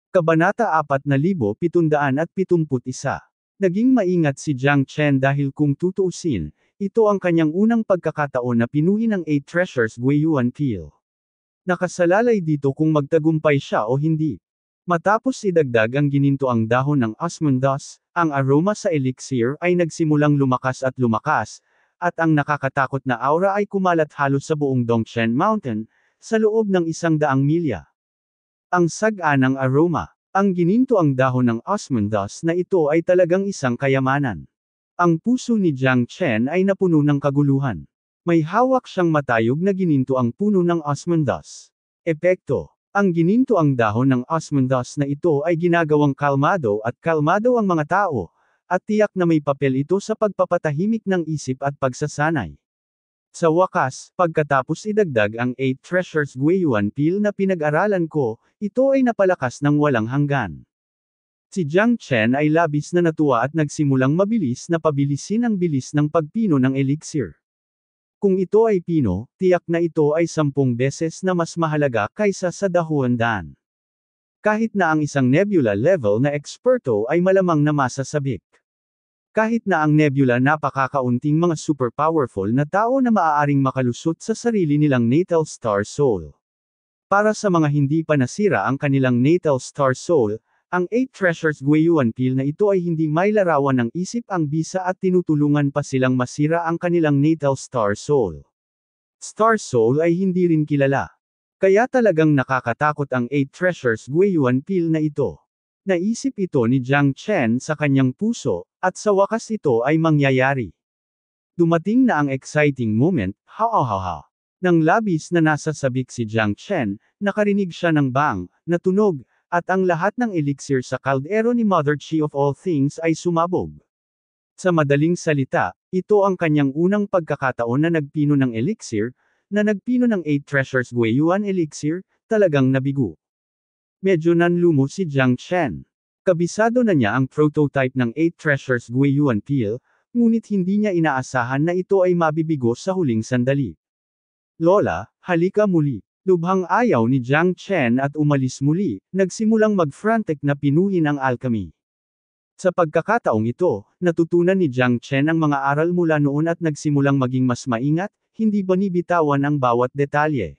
Kabanata 4771. Naging maingat si Jiang Chen dahil kung tutuusin, ito ang kanyang unang pagkakataon na pinuhin ng 8 Treasures Guiyuan Peel. Nakasalalay dito kung magtagumpay siya o hindi. Matapos idagdag ang ginintoang dahon ng osmundos, ang aroma sa elixir ay nagsimulang lumakas, at ang nakakatakot na aura ay kumalat halos sa buong Dongchen Mountain, sa loob ng 100 milya. Ang sagaan ng aroma. Ang ginintoang dahon ng osmundos na ito ay talagang isang kayamanan. Ang puso ni Jiang Chen ay napuno ng kaguluhan. May hawak siyang matayog na ginintoang puno ng osmundos. Epekto. Ang ginintoang dahon ng osmundos na ito ay ginagawang kalmado ang mga tao, at tiyak na may papel ito sa pagpapatahimik ng isip at pagsasanay. Sa wakas, pagkatapos idagdag ang 8 Treasures Guiyuan Peel na pinag-aralan ko, ito ay napalakas ng walang hanggan. Si Jiang Chen ay labis na natuwa at nagsimulang mabilis na pabilisin ang bilis ng pagpino ng elixir. Kung ito ay pino, tiyak na ito ay 10 beses na mas mahalaga kaysa sa dahuandaan. Kahit na ang isang nebula level na eksperto ay malamang na masasabik. Kahit na ang nebula napakakaunting mga super powerful na tao na maaaring makalusot sa sarili nilang natal star soul. Para sa mga hindi pa nasira ang kanilang natal star soul, ang 8 Treasures Guiyuan Peel na ito ay hindi may larawan ng isip ang bisa at tinutulungan pa silang masira ang kanilang natal star soul. Star soul ay hindi rin kilala. Kaya talagang nakakatakot ang 8 Treasures Guiyuan Peel na ito. Naisip ito ni Jiang Chen sa kanyang puso, at sa wakas ito ay mangyayari. Dumating na ang exciting moment, Nang labis na nasasabik si Jiang Chen, nakarinig siya ng bang, na tunog, at ang lahat ng elixir sa kaldero ni Mother Chi of all things ay sumabog. Sa madaling salita, ito ang kanyang unang pagkakataon na nagpino ng elixir, na nagpino ng 8 Treasures Guiyuan Elixir, talagang nabigo. Medyo nanlumo si Jiang Chen. Kabisado na niya ang prototype ng 8 Treasures Guiyuan Peel, ngunit hindi niya inaasahan na ito ay mabibigo sa huling sandali. Lola, halika muli. Lubhang ayaw ni Jiang Chen at umalis muli, nagsimulang mag-frantic na pinuhin ang alchemy. Sa pagkakataong ito, natutunan ni Jiang Chen ang mga aral mula noon at nagsimulang maging mas maingat, hindi binibitawan ang bawat detalye.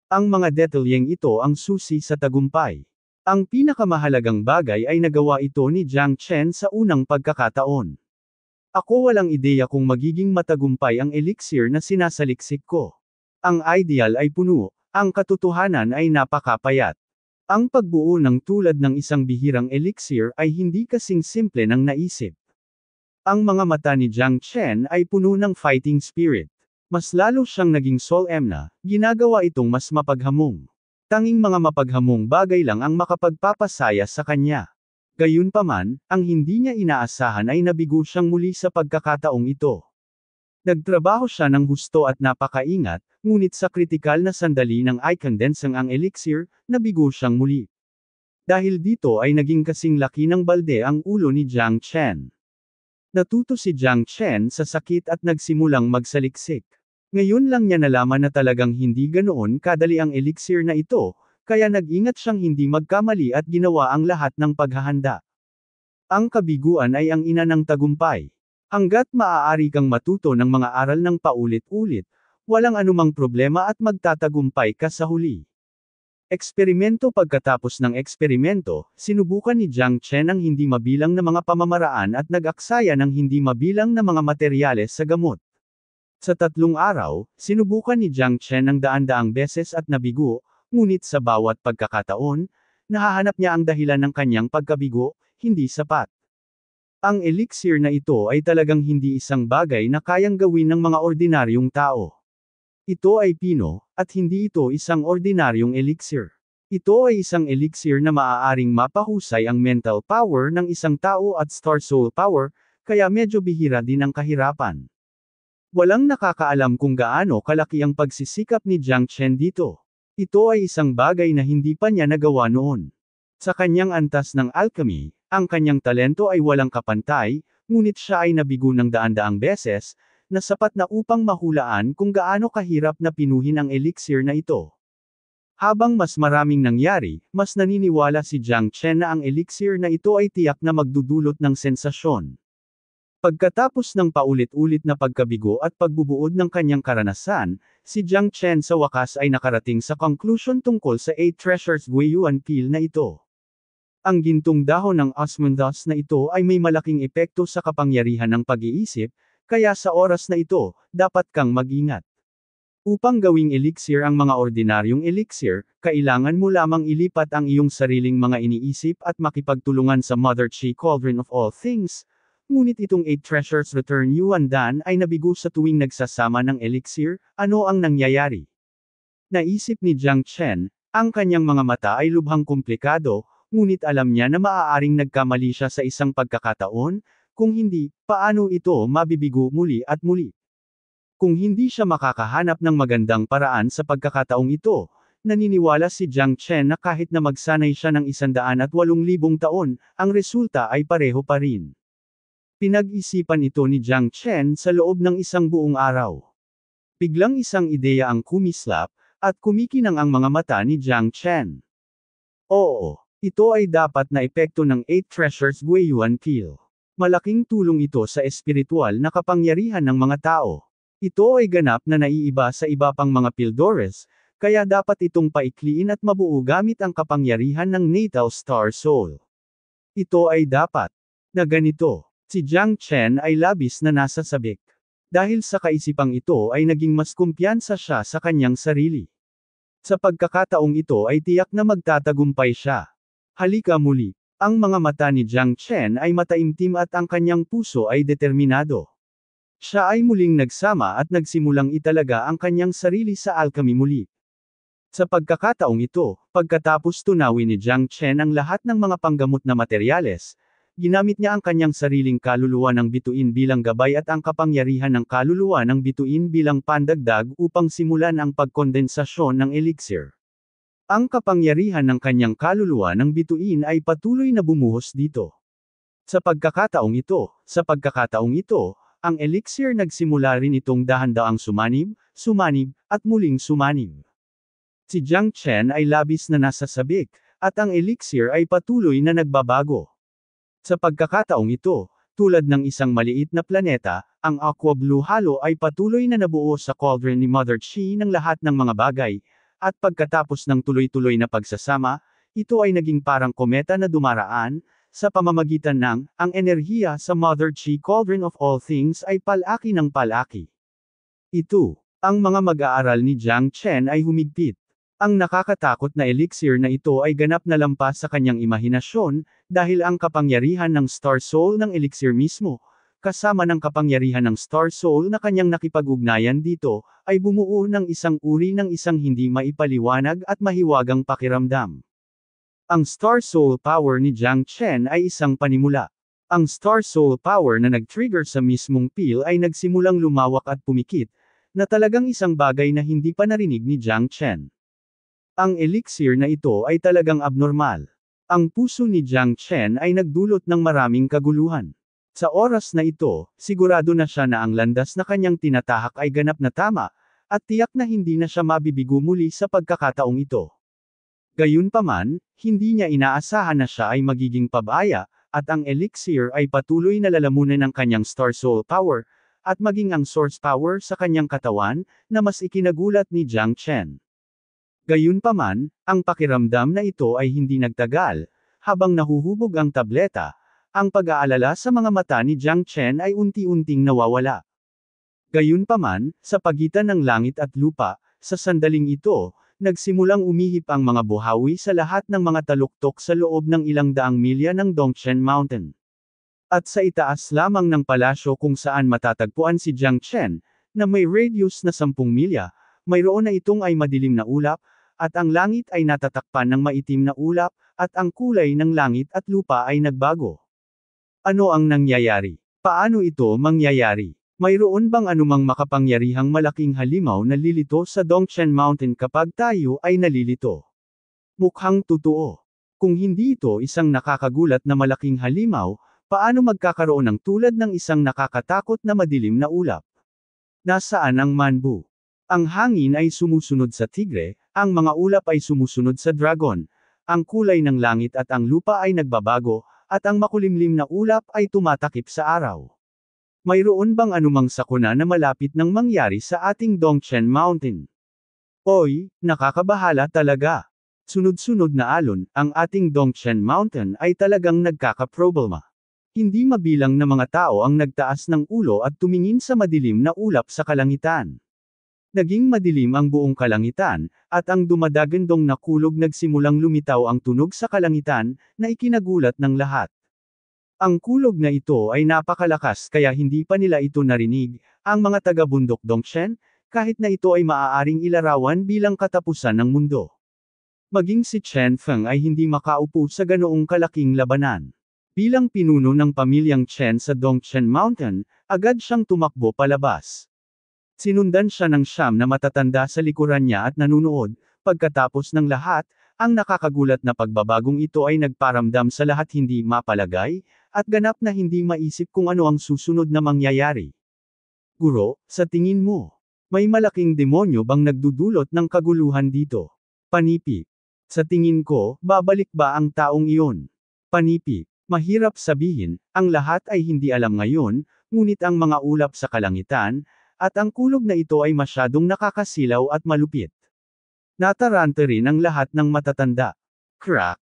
Ang mga detalyeng ito ang susi sa tagumpay. Ang pinakamahalagang bagay ay nagawa ito ni Jiang Chen sa unang pagkakataon. Ako walang ideya kung magiging matagumpay ang elixir na sinasaliksik ko. Ang ideal ay puno, ang katotohanan ay napakapayat. Ang pagbuo ng tulad ng isang bihirang elixir ay hindi kasing simple ng naisip. Ang mga mata ni Jiang Chen ay puno ng fighting spirit. Mas lalo siyang naging solemn, ginagawa itong mas mapaghamong. Tanging mga mapaghamong bagay lang ang makapagpapasaya sa kanya. Gayunpaman, ang hindi niya inaasahan ay nabigo siyang muli sa pagkakataong ito. Nagtrabaho siya ng husto at napakaingat, ngunit sa kritikal na sandali ng i-condensing ang elixir, nabigo siyang muli. Dahil dito ay naging kasing laki ng balde ang ulo ni Jiang Chen. Natuto si Jiang Chen sa sakit at nagsimulang magsaliksik. Ngayon lang niya nalaman na talagang hindi ganoon kadali ang elixir na ito, kaya nag-ingat siyang hindi magkamali at ginawa ang lahat ng paghahanda. Ang kabiguan ay ang ina ng tagumpay. Hanggat maaari kang matuto ng mga aral ng paulit-ulit, walang anumang problema at magtatagumpay ka sa huli. Eksperimento. Pagkatapos ng eksperimento, sinubukan ni Jiang Chen ang hindi mabilang na mga pamamaraan at nag-aksaya ng hindi mabilang na mga materyales sa gamot. Sa 3 araw, sinubukan ni Jiang Chen ang daan-daang beses at nabigo, ngunit sa bawat pagkakataon, nahahanap niya ang dahilan ng kanyang pagkabigo, hindi sapat. Ang elixir na ito ay talagang hindi isang bagay na kayang gawin ng mga ordinaryong tao. Ito ay pino, at hindi ito isang ordinaryong elixir. Ito ay isang elixir na maaaring mapahusay ang mental power ng isang tao at star soul power, kaya medyo bihira din ang kahirapan. Walang nakakaalam kung gaano kalaki ang pagsisikap ni Jiang Chen dito. Ito ay isang bagay na hindi pa niya nagawa noon. Sa kanyang antas ng alchemy, ang kanyang talento ay walang kapantay, ngunit siya ay nabigo ng daan-daang beses, na sapat na upang mahulaan kung gaano kahirap na pinuhin ang elixir na ito. Habang mas maraming nangyari, mas naniniwala si Jiang Chen na ang elixir na ito ay tiyak na magdudulot ng sensasyon. Pagkatapos ng paulit-ulit na pagkabigo at pagbubuod ng kanyang karanasan, si Jiang Chen sa wakas ay nakarating sa conclusion tungkol sa 8 Treasures Guiyuan Peel na ito. Ang gintong dahon ng osmunthus na ito ay may malaking epekto sa kapangyarihan ng pag-iisip, kaya sa oras na ito, dapat kang mag-ingat. Upang gawing elixir ang mga ordinaryong elixir, kailangan mo lamang ilipat ang iyong sariling mga iniisip at makipagtulungan sa Mother Chi Cauldron of all things. Ngunit itong 8 Treasures Return Yuan Dan ay nabigo sa tuwing nagsasama ng elixir. Ano ang nangyayari? Naisip ni Jiang Chen, ang kanyang mga mata ay lubhang komplikado, ngunit alam niya na maaaring nagkamali siya sa isang pagkakataon, kung hindi, paano ito mabibigo muli at muli? Kung hindi siya makakahanap ng magandang paraan sa pagkakataong ito, naniniwala si Jiang Chen na kahit na magsanay siya ng 108,000 taon, ang resulta ay pareho pa rin. Pinag-isipan ito ni Jiang Chen sa loob ng isang buong araw. Biglang isang ideya ang kumislap, at kumikinang ang mga mata ni Jiang Chen. Oo, ito ay dapat na epekto ng 8 Treasures Guiyuan Peel. Malaking tulong ito sa espiritual na kapangyarihan ng mga tao. Ito ay ganap na naiiba sa iba pang mga Pildores, kaya dapat itong paikliin at mabuo gamit ang kapangyarihan ng Natal Star Soul. Ito ay dapat na ganito. Si Jiang Chen ay labis na nasa sabik. Dahil sa kaisipang ito ay naging mas kumpiyansa siya sa kanyang sarili. Sa pagkakataong ito ay tiyak na magtatagumpay siya. Halika muli. Ang mga mata ni Jiang Chen ay mataimtim at ang kanyang puso ay determinado. Siya ay muling nagsama at nagsimulang italaga ang kanyang sarili sa alchemy muli. Sa pagkakataong ito, pagkatapos tunawin ni Jiang Chen ang lahat ng mga panggamot na materyales, ginamit niya ang kanyang sariling kaluluwa ng bituin bilang gabay at ang kapangyarihan ng kaluluwa ng bituin bilang pandagdag upang simulan ang pagkondensasyon ng elixir. Ang kapangyarihan ng kanyang kaluluwa ng bituin ay patuloy na bumuhos dito. Sa pagkakataong ito, ang elixir nagsimula rin itong dahan-daang sumanib, at muling sumanib. Si Jiang Chen ay labis na nasa sabik, at ang elixir ay patuloy na nagbabago. Sa pagkakataong ito, tulad ng isang maliit na planeta, ang aqua blue halo ay patuloy na nabuo sa cauldron ni Mother Chi ng lahat ng mga bagay, at pagkatapos ng tuloy-tuloy na pagsasama, ito ay naging parang kometa na dumaraan, sa pamamagitan ng, ang enerhiya sa Mother Chi Cauldron of all things ay palaki ng palaki. Ito, ang mga mag-aaral ni Jiang Chen ay humigpit. Ang nakakatakot na elixir na ito ay ganap na lampas sa kanyang imahinasyon, dahil ang kapangyarihan ng Star Soul ng elixir mismo, kasama ng kapangyarihan ng Star Soul na kanyang nakipag-ugnayan dito, ay bumuo ng isang uri ng isang hindi maipaliwanag at mahiwagang pakiramdam. Ang Star Soul Power ni Jiang Chen ay isang panimula. Ang Star Soul Power na nag-trigger sa mismong peel ay nagsimulang lumawak at pumikit, na talagang isang bagay na hindi pa narinig ni Jiang Chen. Ang elixir na ito ay talagang abnormal. Ang puso ni Jiang Chen ay nagdulot ng maraming kaguluhan. Sa oras na ito, sigurado na siya na ang landas na kanyang tinatahak ay ganap na tama, at tiyak na hindi na siya mabibigo muli sa pagkakataong ito. Gayunpaman, hindi niya inaasahan na siya ay magiging pabaya, at ang elixir ay patuloy na lalamunan ng kanyang Star Soul Power, at maging ang source power sa kanyang katawan, na mas ikinagulat ni Jiang Chen. Gayunpaman, ang pakiramdam na ito ay hindi nagtagal, habang nahuhubog ang tableta, ang pag-aalala sa mga mata ni Jiang Chen ay unti-unting nawawala. Gayunpaman, sa pagitan ng langit at lupa, sa sandaling ito, nagsimulang umihip ang mga buhawi sa lahat ng mga taluktok sa loob ng ilang daang milya ng Dongchen Mountain. At sa itaas lamang ng palasyo kung saan matatagpuan si Jiang Chen, na may radius na 10 milya, mayroon na itong ay madilim na ulap, at ang langit ay natatakpan ng maitim na ulap, at ang kulay ng langit at lupa ay nagbago. Ano ang nangyayari? Paano ito mangyayari? Mayroon bang anumang makapangyarihang malaking halimaw na lilito sa Dongchen Mountain kapag tayo ay nalilito? Mukhang totoo. Kung hindi ito isang nakakagulat na malaking halimaw, paano magkakaroon ng tulad ng isang nakakatakot na madilim na ulap? Nasaan ang manbu? Ang hangin ay sumusunod sa tigre, Ang mga ulap ay sumusunod sa dragon, ang kulay ng langit at ang lupa ay nagbabago, at ang makulimlim na ulap ay tumatakip sa araw. Mayroon bang anumang sakuna na malapit nang mangyari sa ating Dongchen Mountain? Oy, nakakabahala talaga. Sunod-sunod na alon, ang ating Dongchen Mountain ay talagang nagkakaproblema. Hindi mabilang na mga tao ang nagtaas ng ulo at tumingin sa madilim na ulap sa kalangitan. Naging madilim ang buong kalangitan, at ang dumadagandong na kulog nagsimulang lumitaw ang tunog sa kalangitan, na ikinagulat ng lahat. Ang kulog na ito ay napakalakas kaya hindi pa nila ito narinig, ang mga taga-bundok Dongchen, kahit na ito ay maaaring ilarawan bilang katapusan ng mundo. Maging si Chen Feng ay hindi makaupo sa ganoong kalaking labanan. Bilang pinuno ng pamilyang Chen sa Dongchen Mountain, agad siyang tumakbo palabas. Sinundan siya ng 9 na matatanda sa likuran niya at nanunood. Pagkatapos ng lahat, ang nakakagulat na pagbabagong ito ay nagparamdam sa lahat hindi mapalagay, at ganap na hindi maisip kung ano ang susunod na mangyayari. Guro, sa tingin mo, may malaking demonyo bang nagdudulot ng kaguluhan dito? Panipi. Sa tingin ko, babalik ba ang taong iyon? Panipi. Mahirap sabihin, ang lahat ay hindi alam ngayon, ngunit ang mga ulap sa kalangitan, at ang kulog na ito ay masyadong nakakasilaw at malupit. Natarante rin ang lahat ng matatanda. Crack!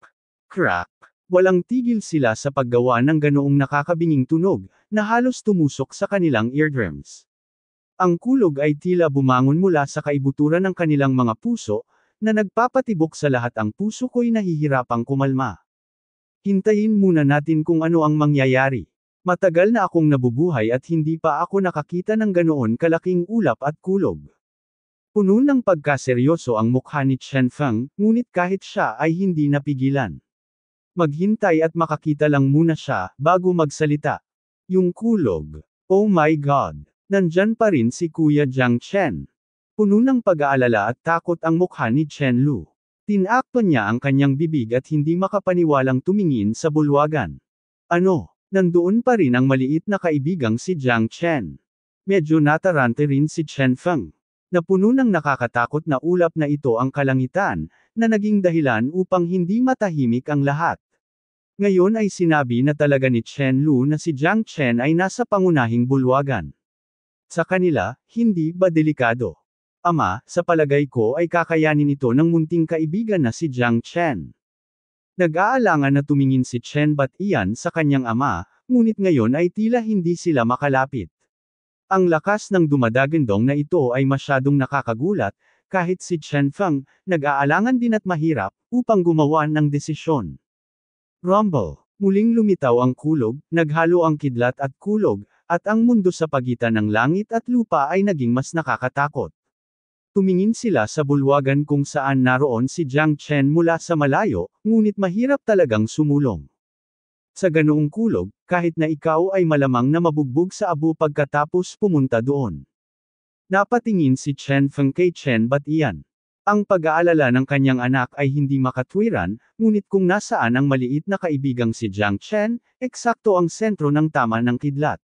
Crack! Walang tigil sila sa paggawa ng ganoong nakakabinging tunog, na halos tumusok sa kanilang eardrums. Ang kulog ay tila bumangon mula sa kaibuturan ng kanilang mga puso, na nagpapatibok sa lahat ang puso ko'y nahihirapang kumalma. Hintayin muna natin kung ano ang mangyayari. Matagal na akong nabubuhay at hindi pa ako nakakita ng ganoon kalaking ulap at kulog. Puno ng pagkaseryoso ang mukha ni Chen Feng, ngunit kahit siya ay hindi napigilan. Maghintay at makakita lang muna siya, bago magsalita. Yung kulog. Oh my God! Nandyan pa rin si Kuya Jiang Chen. Puno ng pag-aalala at takot ang mukha ni Chen Lu. Tinakpan niya ang kanyang bibig at hindi makapaniwalang tumingin sa bulwagan. Ano? Nandoon pa rin ang maliit na kaibigang si Jiang Chen. Medyo natarante rin si Chen Feng. Napuno ng nakakatakot na ulap na ito ang kalangitan, na naging dahilan upang hindi matahimik ang lahat. Ngayon ay sinabi na talaga ni Chen Lu na si Jiang Chen ay nasa pangunahing bulwagan. Sa kanila, hindi ba delikado? Ama, sa palagay ko ay kakayanin ito ng munting kaibigan na si Jiang Chen. Nag-aalangan na tumingin si Chen Batian sa kanyang ama, ngunit ngayon ay tila hindi sila makalapit. Ang lakas ng dumadagandong na ito ay masyadong nakakagulat, kahit si Chen Feng, nag-aalangan din at mahirap, upang gumawa ng desisyon. Rumble. Muling lumitaw ang kulog, naghalo ang kidlat at kulog, at ang mundo sa pagitan ng langit at lupa ay naging mas nakakatakot. Tumingin sila sa bulwagan kung saan naroon si Jiang Chen mula sa malayo, ngunit mahirap talagang sumulong. Sa ganoong kulog, kahit na ikaw ay malamang na mabugbog sa abo pagkatapos pumunta doon. Napatingin si Chen Feng kay Chen Batian. Ang pag-aalala ng kanyang anak ay hindi makatwiran, ngunit kung nasaan ang maliit na kaibigang si Jiang Chen, eksakto ang sentro ng tama ng kidlat.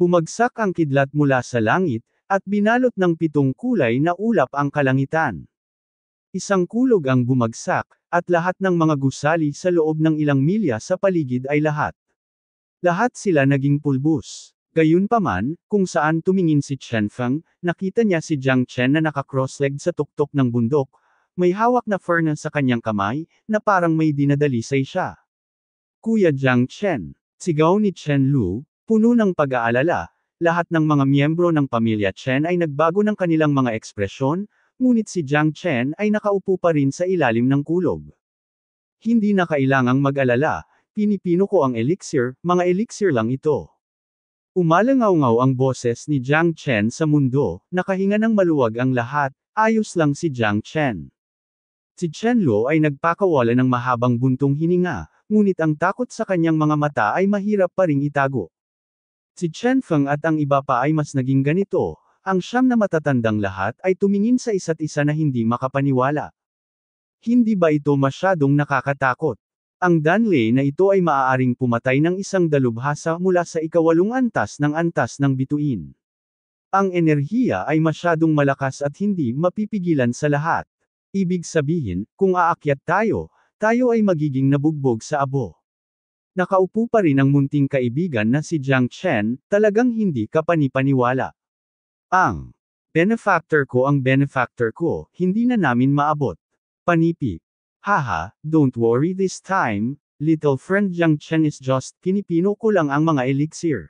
Bumagsak ang kidlat mula sa langit, at binalot ng 7 kulay na ulap ang kalangitan. Isang kulog ang bumagsak, at lahat ng mga gusali sa loob ng ilang milya sa paligid ay lahat. Lahat sila naging pulbos. Gayunpaman, kung saan tumingin si Chen Feng, nakita niya si Jiang Chen na naka-cross-legged sa tuktok ng bundok, may hawak na furnace sa kanyang kamay, na parang may dinadalisay siya. Kuya Jiang Chen, sigaw ni Chen Lu, puno ng pag-aalala. Lahat ng mga miyembro ng pamilya Chen ay nagbago ng kanilang mga ekspresyon, ngunit si Jiang Chen ay nakaupo pa rin sa ilalim ng kulog. Hindi na kailangang mag-alala, pinipino ko ang elixir, mga elixir lang ito. Umalangaw-ngaw ang boses ni Jiang Chen sa mundo, nakahinga ng maluwag ang lahat, ayos lang si Jiang Chen. Si Chen Lu ay nagpakawala ng mahabang buntong hininga, ngunit ang takot sa kanyang mga mata ay mahirap pa ring itago. Si Chen Feng at ang iba pa ay mas naging ganito, ang 9 na matatandang lahat ay tumingin sa isa't isa na hindi makapaniwala. Hindi ba ito masyadong nakakatakot? Ang Danley na ito ay maaaring pumatay ng isang dalubhasa mula sa ika-8 antas ng bituin. Ang enerhiya ay masyadong malakas at hindi mapipigilan sa lahat. Ibig sabihin, kung aakyat tayo, tayo ay magiging nabugbog sa abo. Nakaupo pa rin ang munting kaibigan na si Jiang Chen, talagang hindi ka panipaniwala. Ang benefactor ko, hindi na namin maabot. Panipi. Haha, don't worry this time, little friend Jiang Chen is just, pinipino ko lang ang mga elixir.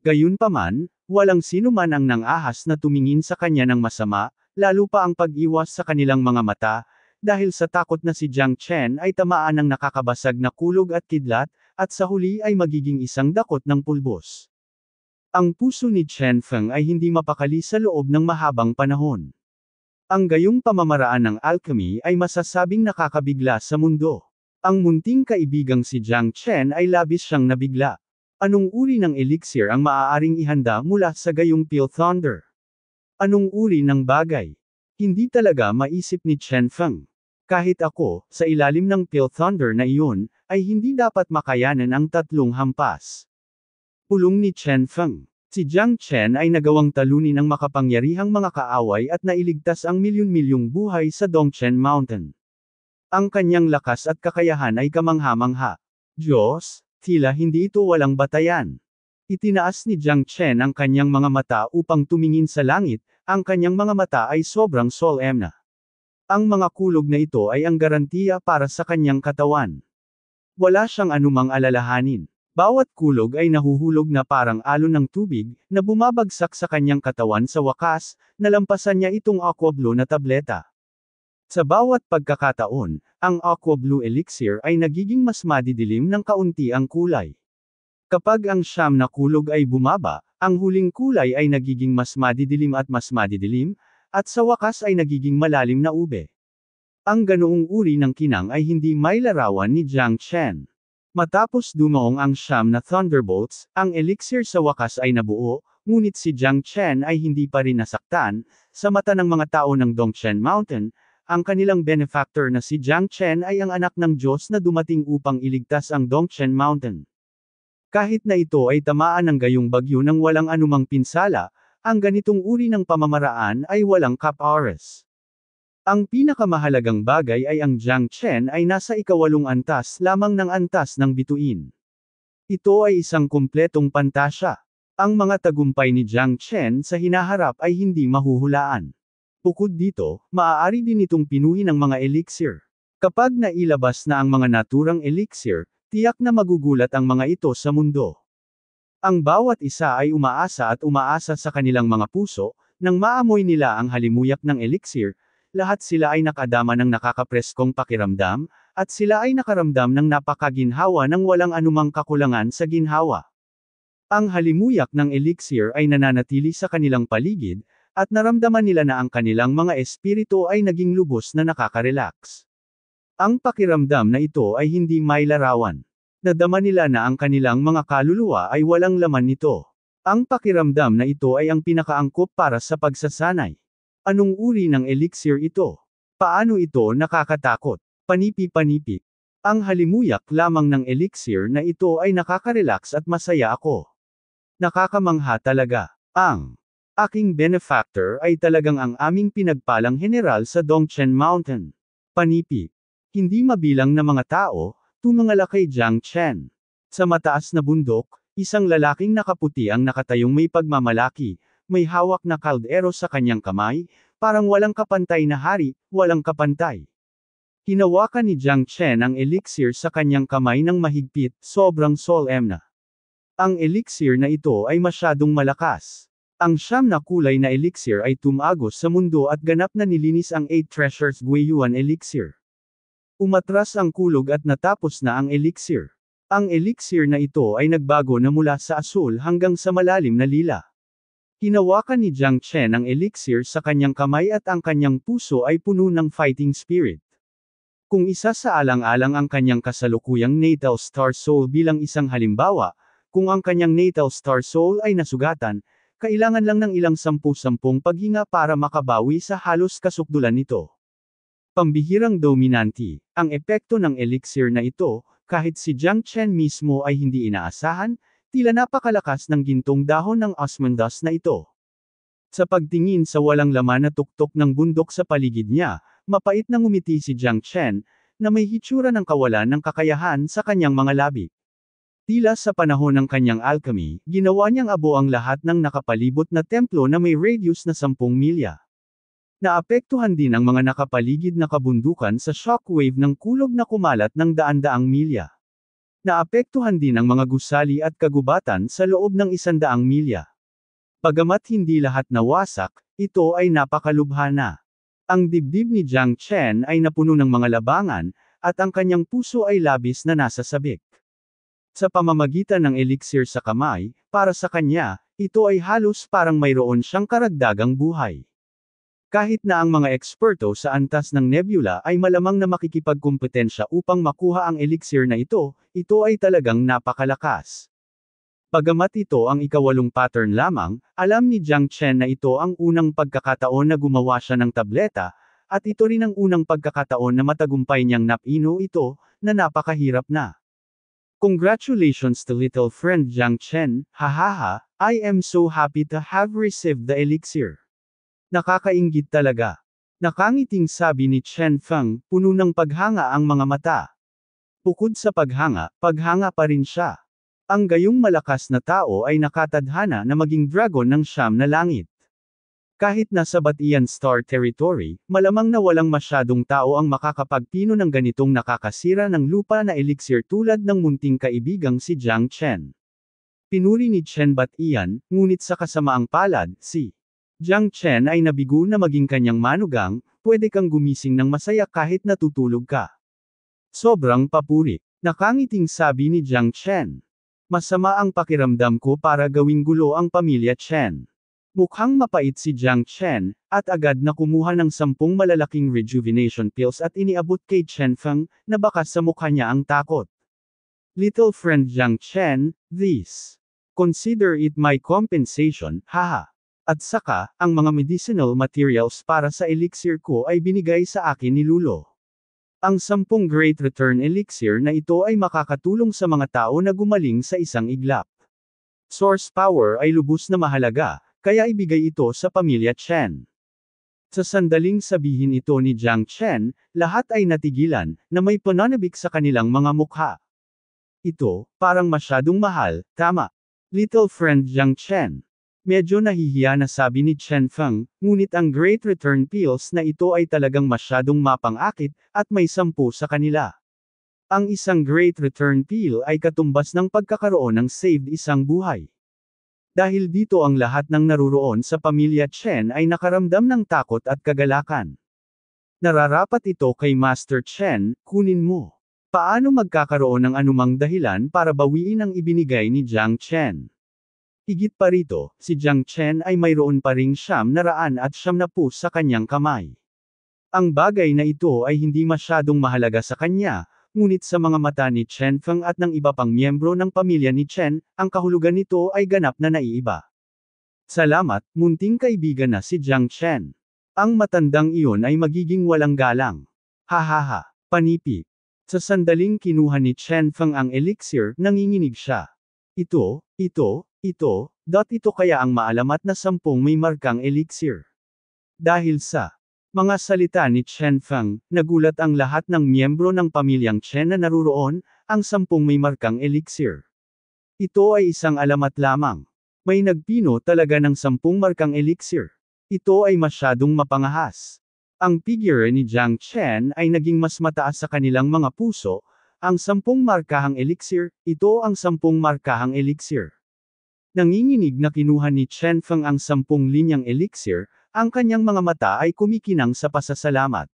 Gayunpaman, walang sino man ang nang-ahas na tumingin sa kanya ng masama, lalo pa ang pag-iwas sa kanilang mga mata, dahil sa takot na si Jiang Chen ay tamaan ng nakakabasag na kulog at kidlat, at sa huli ay magiging isang dakot ng pulbos. Ang puso ni Chen Feng ay hindi mapakali sa loob ng mahabang panahon. Ang gayong pamamaraan ng alchemy ay masasabing nakakabigla sa mundo. Ang munting kaibigang si Jiang Chen ay labis siyang nabigla. Anong uri ng elixir ang maaaring ihanda mula sa gayong Pale Thunder? Anong uri ng bagay? Hindi talaga maisip ni Chen Feng. Kahit ako, sa ilalim ng Pale Thunder na iyon, ay hindi dapat makayanan ang 3 hampas. Pulong ni Chen Feng. Si Jiang Chen ay nagawang talunin ang makapangyarihang mga kaaway at nailigtas ang milyon-milyong buhay sa Dongchen Mountain. Ang kanyang lakas at kakayahan ay kamangha-mangha. Diyos, tila hindi ito walang batayan. Itinaas ni Jiang Chen ang kanyang mga mata upang tumingin sa langit, ang kanyang mga mata ay sobrang solemn na. Ang mga kulog na ito ay ang garantiya para sa kanyang katawan. Wala siyang anumang alalahanin. Bawat kulog ay nahuhulog na parang alon ng tubig, na bumabagsak sa kanyang katawan sa wakas, nalampasan niya itong aqua blue na tableta. Sa bawat pagkakataon, ang aqua blue elixir ay nagiging mas madidilim ng kaunti ang kulay. Kapag ang siyam na kulog ay bumaba, ang huling kulay ay nagiging mas madidilim, at sa wakas ay nagiging malalim na ube. Ang ganoong uri ng kinang ay hindi may larawan ni Jiang Chen. Matapos dumaong ang siyam na thunderbolts, ang elixir sa wakas ay nabuo, ngunit si Jiang Chen ay hindi pa rin nasaktan. Sa mata ng mga tao ng Dongchen Mountain, ang kanilang benefactor na si Jiang Chen ay ang anak ng Diyos na dumating upang iligtas ang Dongchen Mountain. Kahit na ito ay tamaan ng gayong bagyo ng walang anumang pinsala, ang ganitong uri ng pamamaraan ay walang kap-oras. Ang pinakamahalagang bagay ay ang Jiang Chen ay nasa ika-8 antas lamang ng antas ng bituin. Ito ay isang kumpletong pantasya. Ang mga tagumpay ni Jiang Chen sa hinaharap ay hindi mahuhulaan. Bukod dito, maaari din itong pinuhin ng mga elixir. Kapag nailabas na ang mga naturang elixir, tiyak na magugulat ang mga ito sa mundo. Ang bawat isa ay umaasa sa kanilang mga puso, nang maamoy nila ang halimuyak ng elixir. Lahat sila ay nakadama ng nakakapreskong pakiramdam, at sila ay nakaramdam ng napakaginhawa ng walang anumang kakulangan sa ginhawa. Ang halimuyak ng elixir ay nananatili sa kanilang paligid, at naramdaman nila na ang kanilang mga espiritu ay naging lubos na nakaka-relax. Ang pakiramdam na ito ay hindi may larawan. Nadama nila na ang kanilang mga kaluluwa ay walang laman nito. Ang pakiramdam na ito ay ang pinakaangkop para sa pagsasanay. Anong uri ng elixir ito? Paano ito nakakatakot? Panipi-panipi. Ang halimuyak lamang ng elixir na ito ay nakaka-relax at masaya ako. Nakakamangha talaga. Ang aking benefactor ay talagang ang aming pinagpalang general sa Dongchen Mountain. Panipi. Hindi mabilang na mga tao, tumangala kay Jiang Chen. Sa mataas na bundok, isang lalaking nakaputi ang nakatayong may pagmamalaki. May hawak na kaldero sa kanyang kamay, parang walang kapantay na hari, walang kapantay. Hinawakan ni Jiang Chen ang elixir sa kanyang kamay ng mahigpit, sobrang solemn na. Ang elixir na ito ay masyadong malakas. Ang 9 na kulay na elixir ay tumagos sa mundo at ganap na nilinis ang 8 treasures Guiyuan elixir. Umatras ang kulog at natapos na ang elixir. Ang elixir na ito ay nagbago na mula sa asul hanggang sa malalim na lila. Hinawakan ni Jiang Chen ang elixir sa kanyang kamay at ang kanyang puso ay puno ng fighting spirit. Kung isa sa alang-alang ang kanyang kasalukuyang natal star soul bilang isang halimbawa, kung ang kanyang natal star soul ay nasugatan, kailangan lang ng ilang 10 paghinga para makabawi sa halos kasukdulan nito. Pambihirang dominante, ang epekto ng elixir na ito, kahit si Jiang Chen mismo ay hindi inaasahan, tila napakalakas ng gintong dahon ng osmanthus na ito. Sa pagtingin sa walang laman na tuktok ng bundok sa paligid niya, mapait na ngumiti si Jiang Chen, na may hitsura ng kawalan ng kakayahan sa kanyang mga labi. Tila sa panahon ng kanyang alchemy, ginawa niyang abo ang lahat ng nakapalibot na templo na may radius na 10 milya. Naapektuhan din ang mga nakapaligid na kabundukan sa shockwave ng kulog na kumalat ng daan-daang milya. Naapektuhan din ang mga gusali at kagubatan sa loob ng 100 milya. Bagamat hindi lahat nawasak, ito ay napakalubha na. Ang dibdib ni Jiang Chen ay napuno ng mga labangan, at ang kanyang puso ay labis na nasa sabik. Sa pamamagitan ng elixir sa kamay, para sa kanya, ito ay halos parang mayroon siyang karagdagang buhay. Kahit na ang mga eksperto sa antas ng nebula ay malamang na makikipagkumpetensya upang makuha ang elixir na ito ay talagang napakalakas. Bagamat ito ang ikawalong pattern lamang, alam ni Jiang Chen na ito ang unang pagkakataon na gumawa siya ng tableta, at ito rin ang unang pagkakataon na matagumpay niyang napino ito, na napakahirap na. Congratulations to little friend Jiang Chen, hahaha, I am so happy to have received the elixir. Nakakainggit talaga. Nakangiting sabi ni Chen Feng, puno ng paghanga ang mga mata. Bukod sa paghanga pa rin siya. Ang gayong malakas na tao ay nakatadhana na maging dragon ng siyam na langit. Kahit nasa Batian Star Territory, malamang na walang masyadong tao ang makakapagpino ng ganitong nakakasira ng lupa na elixir tulad ng munting kaibigang si Jiang Chen. Pinuri ni Chen Batian, ngunit sa kasamaang palad, si Jiang Chen ay nabigo na maging kanyang manugang, pwede kang gumising ng masaya kahit natutulog ka. Sobrang papuri. Nakangiting sabi ni Jiang Chen. Masama ang pakiramdam ko para gawing gulo ang pamilya Chen. Mukhang mapait si Jiang Chen, at agad na kumuha ng 10 malalaking rejuvenation pills at iniabot kay Chen Feng, na baka sa mukha niya ang takot. Little friend Jiang Chen, this. Consider it my compensation, haha. At saka, ang mga medicinal materials para sa elixir ko ay binigay sa akin ni Lulo. Ang 10 Great Return Elixir na ito ay makakatulong sa mga tao na gumaling sa isang iglap. Source power ay lubos na mahalaga, kaya ibigay ito sa pamilya Chen. Sa sandaling sabihin ito ni Jiang Chen, lahat ay natigilan, na may pananabik sa kanilang mga mukha. Ito, parang masyadong mahal, tama. Little friend Jiang Chen. Medyo nahihiya na sabi ni Chen Feng, ngunit ang Great Return Pills na ito ay talagang masyadong mapang-akit, at may 10 sa kanila. Ang isang Great Return Pill ay katumbas ng pagkakaroon ng saved isang buhay. Dahil dito ang lahat ng naruroon sa pamilya Chen ay nakaramdam ng takot at kagalakan. Nararapat ito kay Master Chen, kunin mo. Paano magkakaroon ng anumang dahilan para bawiin ang ibinigay ni Jiang Chen? Higit pa rito, si Jiang Chen ay mayroon pa ring 990 sa kanyang kamay. Ang bagay na ito ay hindi masyadong mahalaga sa kanya, ngunit sa mga mata ni Chen Feng at ng iba pang miyembro ng pamilya ni Chen, ang kahulugan nito ay ganap na naiiba. Salamat, munting kaibigan na si Jiang Chen. Ang matandang iyon ay magiging walang galang. Hahaha, panipi. Sa sandaling kinuha ni Chen Feng ang elixir, nanginginig siya. Ito kaya ang maalamat na 10 may markang elixir. Dahil sa mga salita ni Chen Feng, nagulat ang lahat ng miyembro ng pamilyang Chen na naruroon, ang 10 may markang elixir. Ito ay isang alamat lamang. May nagpino talaga ng 10 markang elixir. Ito ay masyadong mapangahas. Ang figure ni Jiang Chen ay naging mas mataas sa kanilang mga puso, ang 10 markahang elixir, ito ang 10 markahang elixir. Nanginginig na kinuha ni Chen Feng ang 10 linyang elixir, ang kanyang mga mata ay kumikinang sa pasasalamat.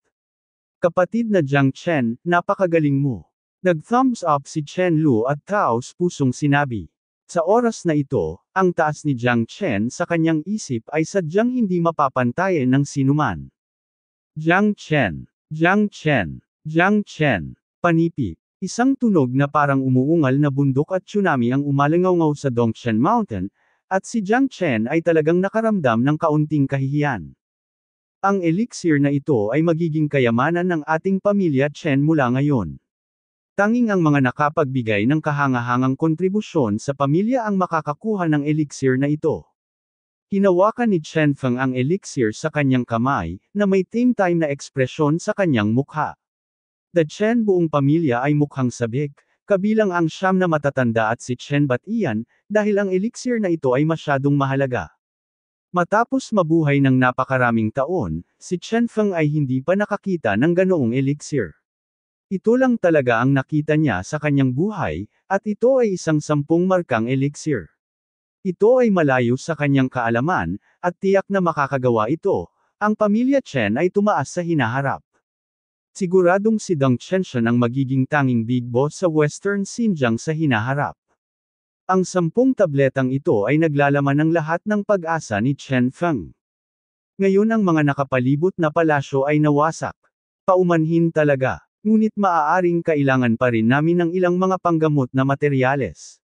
Kapatid na Jiang Chen, napakagaling mo. Nag-thumbs up si Chen Lu at taos pusong sinabi. Sa oras na ito, ang taas ni Jiang Chen sa kanyang isip ay sadyang hindi mapapantayan ng sinuman. Jiang Chen, Jiang Chen, Jiang Chen, panipi. Isang tunog na parang umuungal na bundok at tsunami ang umalangaw sa Dongchen Mountain, at si Jiang Chen ay talagang nakaramdam ng kaunting kahihiyan. Ang elixir na ito ay magiging kayamanan ng ating pamilya Chen mula ngayon. Tanging ang mga nakapagbigay ng kahangahangang kontribusyon sa pamilya ang makakakuha ng elixir na ito. Hinawakan ni Chen Feng ang elixir sa kanyang kamay, na may time na ekspresyon sa kanyang mukha. The Chen buong pamilya ay mukhang sabik, kabilang ang siyam na matatanda at si Chen Batian, dahil ang elixir na ito ay masyadong mahalaga. Matapos mabuhay ng napakaraming taon, si Chen Feng ay hindi pa nakakita ng ganoong elixir. Ito lang talaga ang nakita niya sa kanyang buhay, at ito ay isang 10 markang elixir. Ito ay malayo sa kanyang kaalaman, at tiyak na makakagawa ito. Ang pamilya Chen ay tumaas sa hinaharap. Siguradong si Deng Chen ang magiging tanging big boss sa Western Xinjiang sa hinaharap. Ang 10 tabletang ito ay naglalaman ng lahat ng pag-asa ni Chen Feng. Ngayon ang mga nakapalibot na palasyo ay nawasak. Paumanhin talaga. Ngunit maaaring kailangan pa rin namin ng ilang mga panggamot na materyales.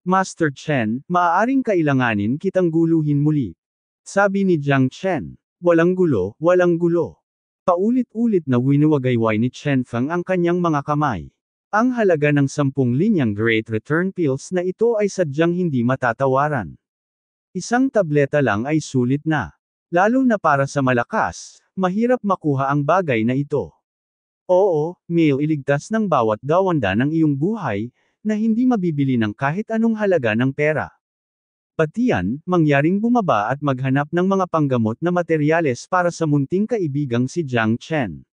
Master Chen, maaaring kailanganin kitang guluhin muli. Sabi ni Jiang Chen. Walang gulo, walang gulo. Paulit-ulit na winuwagayway ni Chen Feng ang kanyang mga kamay. Ang halaga ng 10 linyang Great Return Pills na ito ay sadyang hindi matatawaran. Isang tableta lang ay sulit na. Lalo na para sa malakas, mahirap makuha ang bagay na ito. Oo, Mail iligtas ng bawat dawanda ng iyong buhay, na hindi mabibili ng kahit anong halaga ng pera. Batian, mangyaring bumaba at maghanap ng mga panggamot na materyales para sa munting kaibigang si Jiang Chen.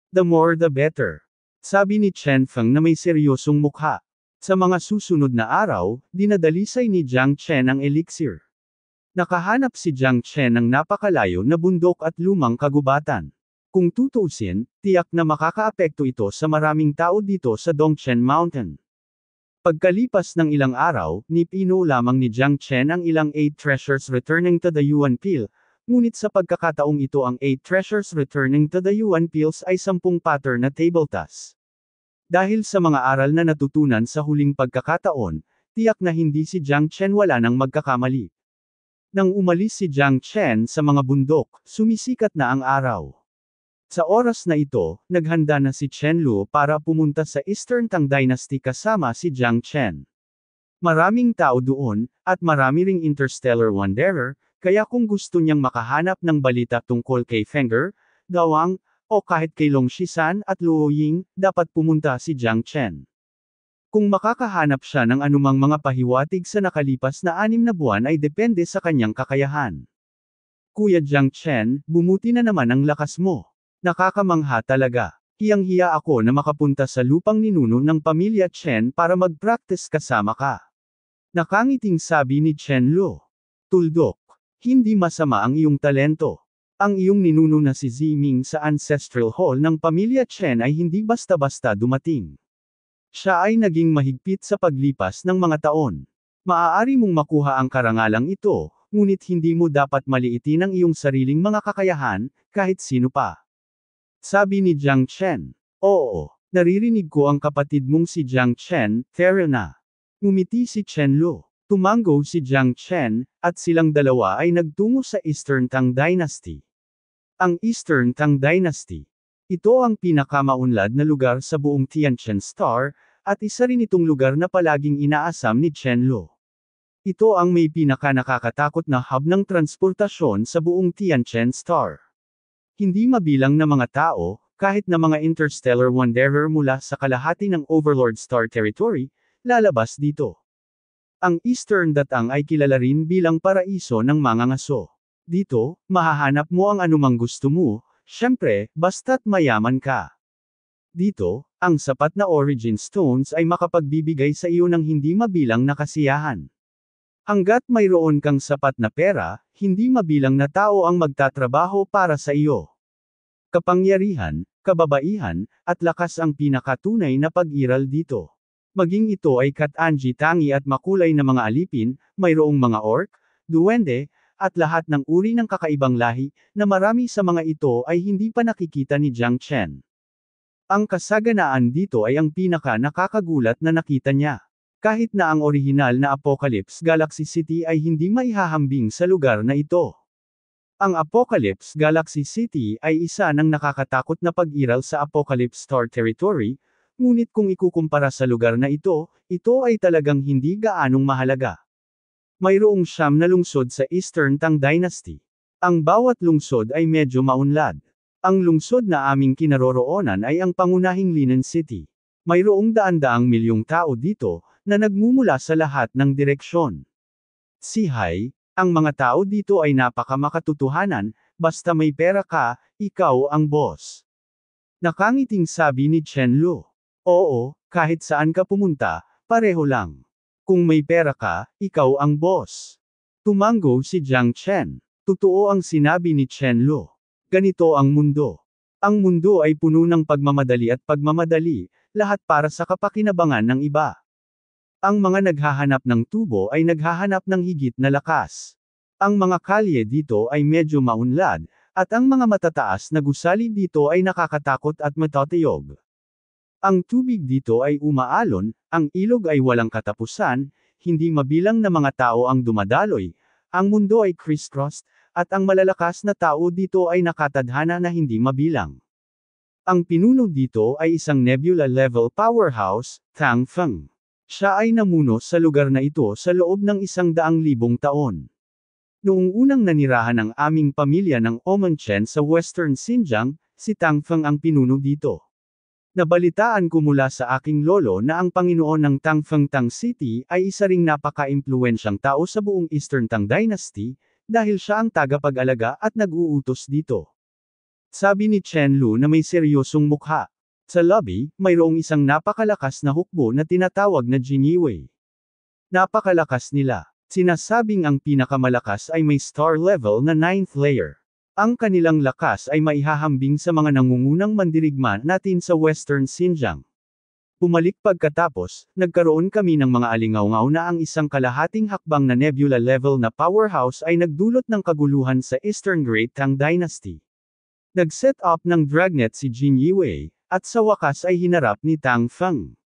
The more the better. Sabi ni Chen Feng na may seryosong mukha. Sa mga susunod na araw, dinadalisay ni Jiang Chen ang elixir. Nakahanap si Jiang Chen ng napakalayo na bundok at lumang kagubatan. Kung tutuusin, tiyak na makakaapekto ito sa maraming tao dito sa Dongchen Mountain. Pagkalipas ng ilang araw, nipino lamang ni Jiang Chen ang ilang 8 treasures returning to the Yuan Pil, ngunit sa pagkakataong ito ang 8 treasures returning to the Yuan Pils ay 10 pattern na table tas. Dahil sa mga aral na natutunan sa huling pagkakataon, tiyak na hindi si Jiang Chen wala nang magkakamali. Nang umalis si Jiang Chen sa mga bundok, sumisikat na ang araw. Sa oras na ito, naghanda na si Chen Luo para pumunta sa Eastern Tang Dynasty kasama si Jiang Chen. Maraming tao doon, at marami ring interstellar wanderer, kaya kung gusto niyang makahanap ng balita tungkol kay Fenger, Gawang, o kahit kay Long Shisan at Luo Ying, dapat pumunta si Jiang Chen. Kung makakahanap siya ng anumang mga pahiwatig sa nakalipas na 6 na buwan ay depende sa kanyang kakayahan. Kuya Jiang Chen, bumuti na naman ang lakas mo. Nakakamangha talaga. Hiyang-hiya ako na makapunta sa lupang ninuno ng pamilya Chen para mag-practice kasama ka. Nakangiting sabi ni Chen Luo. Tuldok. Hindi masama ang iyong talento. Ang iyong ninuno na si Ziming sa Ancestral Hall ng pamilya Chen ay hindi basta-basta dumating. Siya ay naging mahigpit sa paglipas ng mga taon. Maaari mong makuha ang karangalang ito, ngunit hindi mo dapat maliitin ang iyong sariling mga kakayahan, kahit sino pa. Sabi ni Jiang Chen. Oo, naririnig ko ang kapatid mong si Jiang Chen, fair na. Ngumiti si Chen Luo. Tumango si Jiang Chen, at silang dalawa ay nagtungo sa Eastern Tang Dynasty. Ang Eastern Tang Dynasty. Ito ang pinakamaunlad na lugar sa buong Tianchen Star, at isa rin itong lugar na palaging inaasam ni Chen Luo. Ito ang may pinaka-nakakatakot na hub ng transportasyon sa buong Tianchen Star. Hindi mabilang na mga tao, kahit na mga interstellar wanderer mula sa kalahati ng Overlord Star Territory, lalabas dito. Ang Eastern Datang ay kilala rin bilang paraiso ng mga ngaso. Dito, mahahanap mo ang anumang gusto mo, syempre, basta't mayaman ka. Dito, ang sapat na origin stones ay makapagbibigay sa iyo ng hindi mabilang na kasiyahan. Hanggat mayroon kang sapat na pera, hindi mabilang na tao ang magtatrabaho para sa iyo. Kapangyarihan, kababaihan, at lakas ang pinakatunay na pag-iral dito. Maging ito ay katanji tangi at makulay na mga alipin, mayroong mga orc, duwende, at lahat ng uri ng kakaibang lahi, na marami sa mga ito ay hindi pa nakikita ni Jiang Chen. Ang kasaganaan dito ay ang pinaka-nakakagulat na nakita niya. Kahit na ang orihinal na Apocalypse Galaxy City ay hindi maihahambing sa lugar na ito. Ang Apocalypse Galaxy City ay isa ng nakakatakot na pag-iral sa Apocalypse Star Territory, ngunit kung ikukumpara sa lugar na ito ay talagang hindi gaanong mahalaga. Mayroong 9 na lungsod sa Eastern Tang Dynasty. Ang bawat lungsod ay medyo maunlad. Ang lungsod na aming kinaroroonan ay ang pangunahing Linan City. Mayroong daan-daang milyong tao dito, na nagmumula sa lahat ng direksyon. Sihay, ang mga tao dito ay napakamakatotohanan, basta may pera ka, ikaw ang boss. Nakangiting sabi ni Chen Lu. Oo, kahit saan ka pumunta, pareho lang. Kung may pera ka, ikaw ang boss. Tumango si Jiang Chen. Totoo ang sinabi ni Chen Lu. Ganito ang mundo. Ang mundo ay puno ng pagmamadali at pagmamadali, lahat para sa kapakinabangan ng iba. Ang mga naghahanap ng tubo ay naghahanap ng higit na lakas. Ang mga kalye dito ay medyo maunlad, at ang mga matataas na gusali dito ay nakakatakot at matatayog. Ang tubig dito ay umaalon, ang ilog ay walang katapusan, hindi mabilang na mga tao ang dumadaloy, ang mundo ay crisscrossed, at ang malalakas na tao dito ay nakatadhana na hindi mabilang. Ang pinuno dito ay isang nebula-level powerhouse, Tang Feng. Siya ay namuno sa lugar na ito sa loob ng 100,000 taon. Noong unang nanirahan ng aming pamilya ng Omanchen sa Western Xinjiang, si Tang Feng ang pinuno dito. Nabalitaan ko mula sa aking lolo na ang Panginoon ng Tangfeng Tang City ay isa ring napaka-impluwensyang tao sa buong Eastern Tang Dynasty, dahil siya ang tagapag-alaga at nag-uutos dito. Sabi ni Chen Lu na may seryosong mukha. Sa lobby, mayroong isang napakalakas na hukbo na tinatawag na Jinyiwei. Napakalakas nila. Sinasabing ang pinakamalakas ay may star level na 9th layer. Ang kanilang lakas ay maihahambing sa mga nangungunang mandirigma natin sa Western Xinjiang. Pumalik pagkatapos, nagkaroon kami ng mga alingaw-ngaw na ang isang kalahating hakbang na nebula level na powerhouse ay nagdulot ng kaguluhan sa Eastern Great Tang Dynasty. Nag-set up ng dragnet si Jin Yiwei, at sa wakas ay hinarap ni Tang Feng.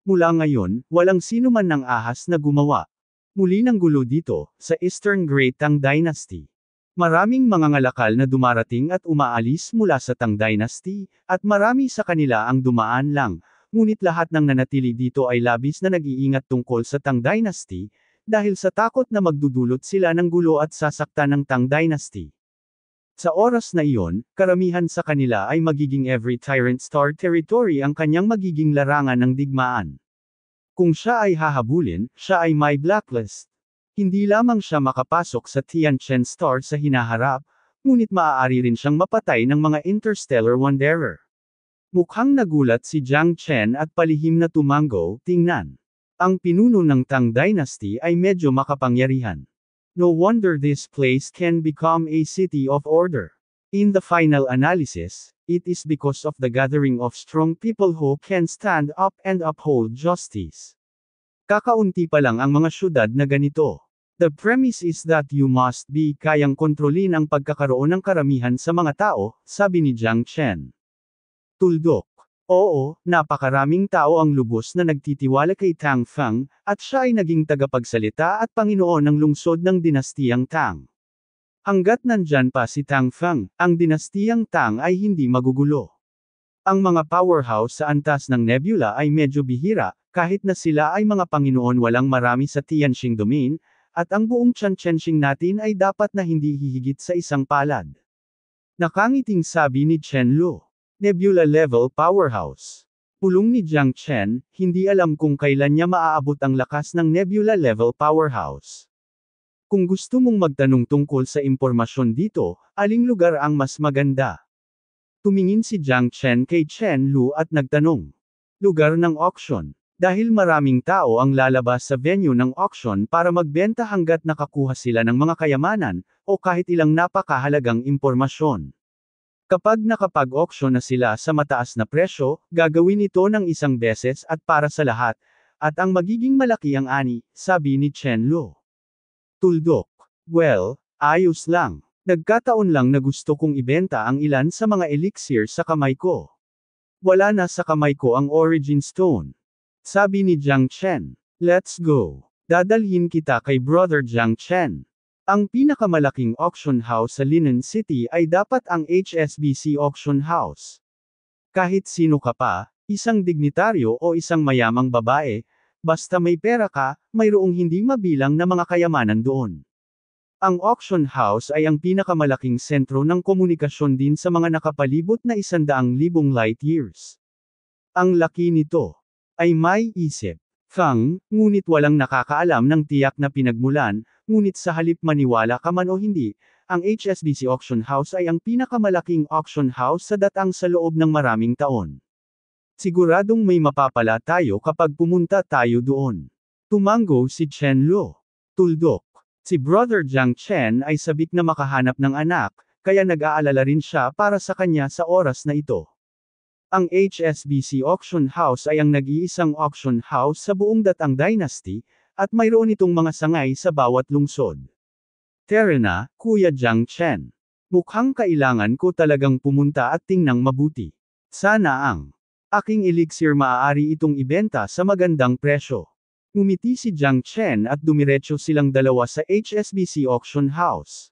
Mula ngayon, walang sino man ng ahas na gumawa. Muli ng gulo dito, sa Eastern Great Tang Dynasty. Maraming mga ngalakal na dumarating at umaalis mula sa Tang Dynasty, at marami sa kanila ang dumaan lang, ngunit lahat ng nanatili dito ay labis na nag-iingat tungkol sa Tang Dynasty, dahil sa takot na magdudulot sila ng gulo at sasaktan ng Tang Dynasty. Sa oras na iyon, karamihan sa kanila ay magiging every tyrant star territory ang kanyang magiging larangan ng digmaan. Kung siya ay hahabulin, siya ay may blacklist. Hindi lamang siya makapasok sa Tianchen Star sa hinaharap, ngunit maaari rin siyang mapatay ng mga interstellar wanderer. Mukhang nagulat si Jiang Chen at palihim na tumango, tingnan. Ang pinuno ng Tang Dynasty ay medyo makapangyarihan. No wonder this place can become a city of order. In the final analysis, it is because of the gathering of strong people who can stand up and uphold justice. Kakaunti pa lang ang mga syudad na ganito. The premise is that you must be kayang kontrolin ang pagkakaroon ng karamihan sa mga tao, sabi ni Jiang Chen. Tuldok. Oo, napakaraming tao ang lubos na nagtitiwala kay Tang Feng, at siya ay naging tagapagsalita at Panginoon ng lungsod ng dinastiyang Tang. Hanggat nandyan pa si Tang Feng, ang dinastiyang Tang ay hindi magugulo. Ang mga powerhouse sa antas ng nebula ay medyo bihira, kahit na sila ay mga Panginoon walang marami sa Tianxing domain, at ang buong Tianxing natin ay dapat na hindi hihigit sa isang palad. Nakangiting sabi ni Chen Lu. Nebula level powerhouse. Pulong ni Jiang Chen, hindi alam kung kailan niya maaabot ang lakas ng nebula level powerhouse. Kung gusto mong magtanong tungkol sa impormasyon dito, aling lugar ang mas maganda? Tumingin si Jiang Chen kay Chen Lu at nagtanong. Lugar ng auction. Dahil maraming tao ang lalabas sa venue ng auction para magbenta hanggat nakakuha sila ng mga kayamanan, o kahit ilang napakahalagang impormasyon. Kapag nakapag-auction na sila sa mataas na presyo, gagawin ito ng isang beses at para sa lahat, at ang magiging malaki ang ani, sabi ni Chen Lu. Tuldok. Well, ayos lang. Nagkataon lang na gusto kong ibenta ang ilan sa mga elixir sa kamay ko. Wala na sa kamay ko ang origin stone. Sabi ni Jiang Chen. Let's go. Dadalhin kita kay Brother Jiang Chen. Ang pinakamalaking auction house sa Linan City ay dapat ang HSBC Auction House. Kahit sino ka pa, isang dignitaryo o isang mayamang babae, Basta may pera ka, mayroong hindi mabilang na mga kayamanan doon. Ang auction house ay ang pinakamalaking sentro ng komunikasyon din sa mga nakapalibot na 100,000 light years. Ang laki nito ay may isip kang, ngunit walang nakakaalam ng tiyak na pinagmulan, ngunit sa halip maniwala ka man o hindi, ang HSBC Auction House ay ang pinakamalaking auction house sa datang sa loob ng maraming taon. Siguradong may mapapala tayo kapag pumunta tayo doon. Tumango si Chen Luo. Tuldok. Si Brother Jiang Chen ay sabik na makahanap ng anak, kaya nag-aalala rin siya para sa kanya sa oras na ito. Ang HSBC Auction House ay ang nag-iisang auction house sa buong Datang Dynasty, at mayroon itong mga sangay sa bawat lungsod. Tara na, Kuya Jiang Chen. Mukhang kailangan ko talagang pumunta at tingnang mabuti. Sana ang aking elixir maaari itong ibenta sa magandang presyo. Ngumiti si Jiang Chen at dumiretso silang dalawa sa HSBC Auction House.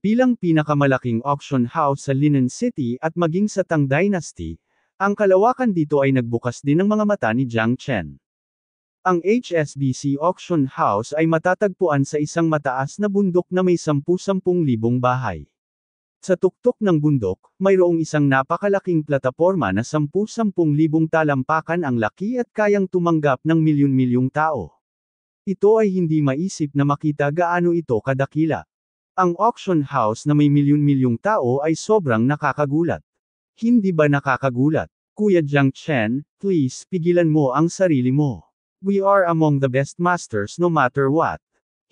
Bilang pinakamalaking auction house sa Linen City at maging sa Tang Dynasty, ang kalawakan dito ay nagbukas din ng mga mata ni Jiang Chen. Ang HSBC Auction House ay matatagpuan sa isang mataas na bundok na may 10,000 bahay. Sa tuktok ng bundok, mayroong isang napakalaking plataporma na 10,000 talampakan ang laki at kayang tumanggap ng milyon-milyong tao. Ito ay hindi maisip na makita gaano ito kadakila. Ang auction house na may milyon-milyong tao ay sobrang nakakagulat. Hindi ba nakakagulat? Kuya Jiang Chen, please pigilan mo ang sarili mo. We are among the best masters no matter what.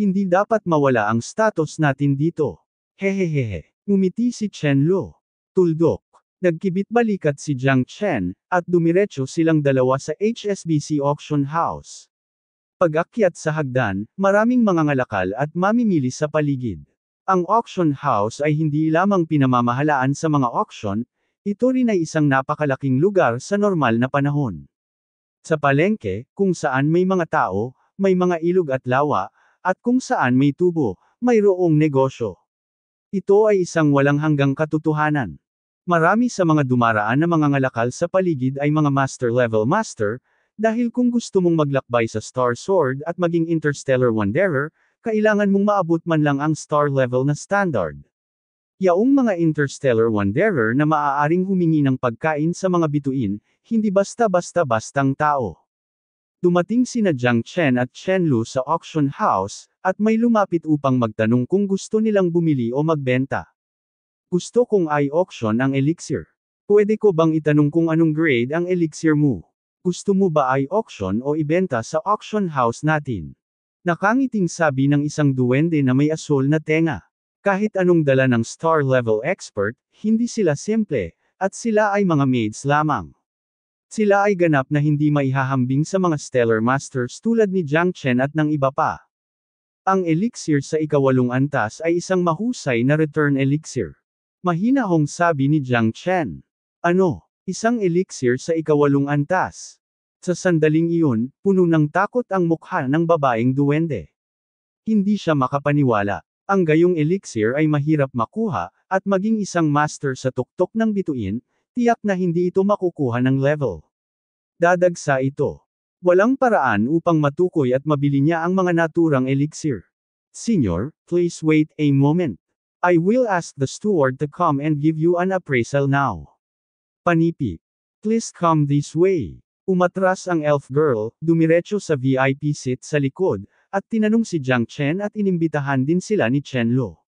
Hindi dapat mawala ang status natin dito. Hehehehe. Ngumiti si Chen Luo. Tuldok. Nagkibit balikat si Jiang Chen, at dumiretso silang dalawa sa HSBC Auction House. Pag-akyat sa hagdan, maraming mga ngalakal at mamimili sa paligid. Ang auction house ay hindi lamang pinamamahalaan sa mga auction, ito rin ay isang napakalaking lugar sa normal na panahon. Sa palengke, kung saan may mga tao, may mga ilog at lawa, at kung saan may tubo, mayroong negosyo. Ito ay isang walang hanggang katotohanan. Marami sa mga dumaraan na mga ngalakal sa paligid ay mga master-level master, dahil kung gusto mong maglakbay sa Star Sword at maging Interstellar Wanderer, kailangan mong maabot man lang ang star level na standard. Yaong mga Interstellar Wanderer na maaaring humingi ng pagkain sa mga bituin, hindi basta-basta-bastang tao. Dumating sina Jiang Chen at Chen Luo sa auction house, at may lumapit upang magtanong kung gusto nilang bumili o magbenta. Gusto kong i-auction ang elixir. Pwede ko bang itanong kung anong grade ang elixir mo? Gusto mo ba i-auction o ibenta sa auction house natin? Nakangiting sabi ng isang duwende na may asul na tenga. Kahit anong dala ng star-level expert, hindi sila simple, at sila ay mga maids lamang. Sila ay ganap na hindi maihahambing sa mga stellar masters tulad ni Jiang Chen at ng iba pa. Ang elixir sa ikawalong antas ay isang mahusay na return elixir. Mahinahong sabi ni Jiang Chen. Ano? Isang elixir sa ikawalong antas. Sa sandaling iyon, puno ng takot ang mukha ng babaeng duwende. Hindi siya makapaniwala. Ang gayong elixir ay mahirap makuha, at maging isang master sa tuktok ng bituin, tiyak na hindi ito makukuha ng level. Dadagsa ito. Walang paraan upang matukoy at mabili niya ang mga naturang elixir. Senyor, please wait a moment. I will ask the steward to come and give you an appraisal now. Panipi. Please come this way. Umatras ang elf girl, dumiretso sa VIP seat sa likod, at tinanong si Jiang Chen at inimbitahan din sila ni Chen Luo.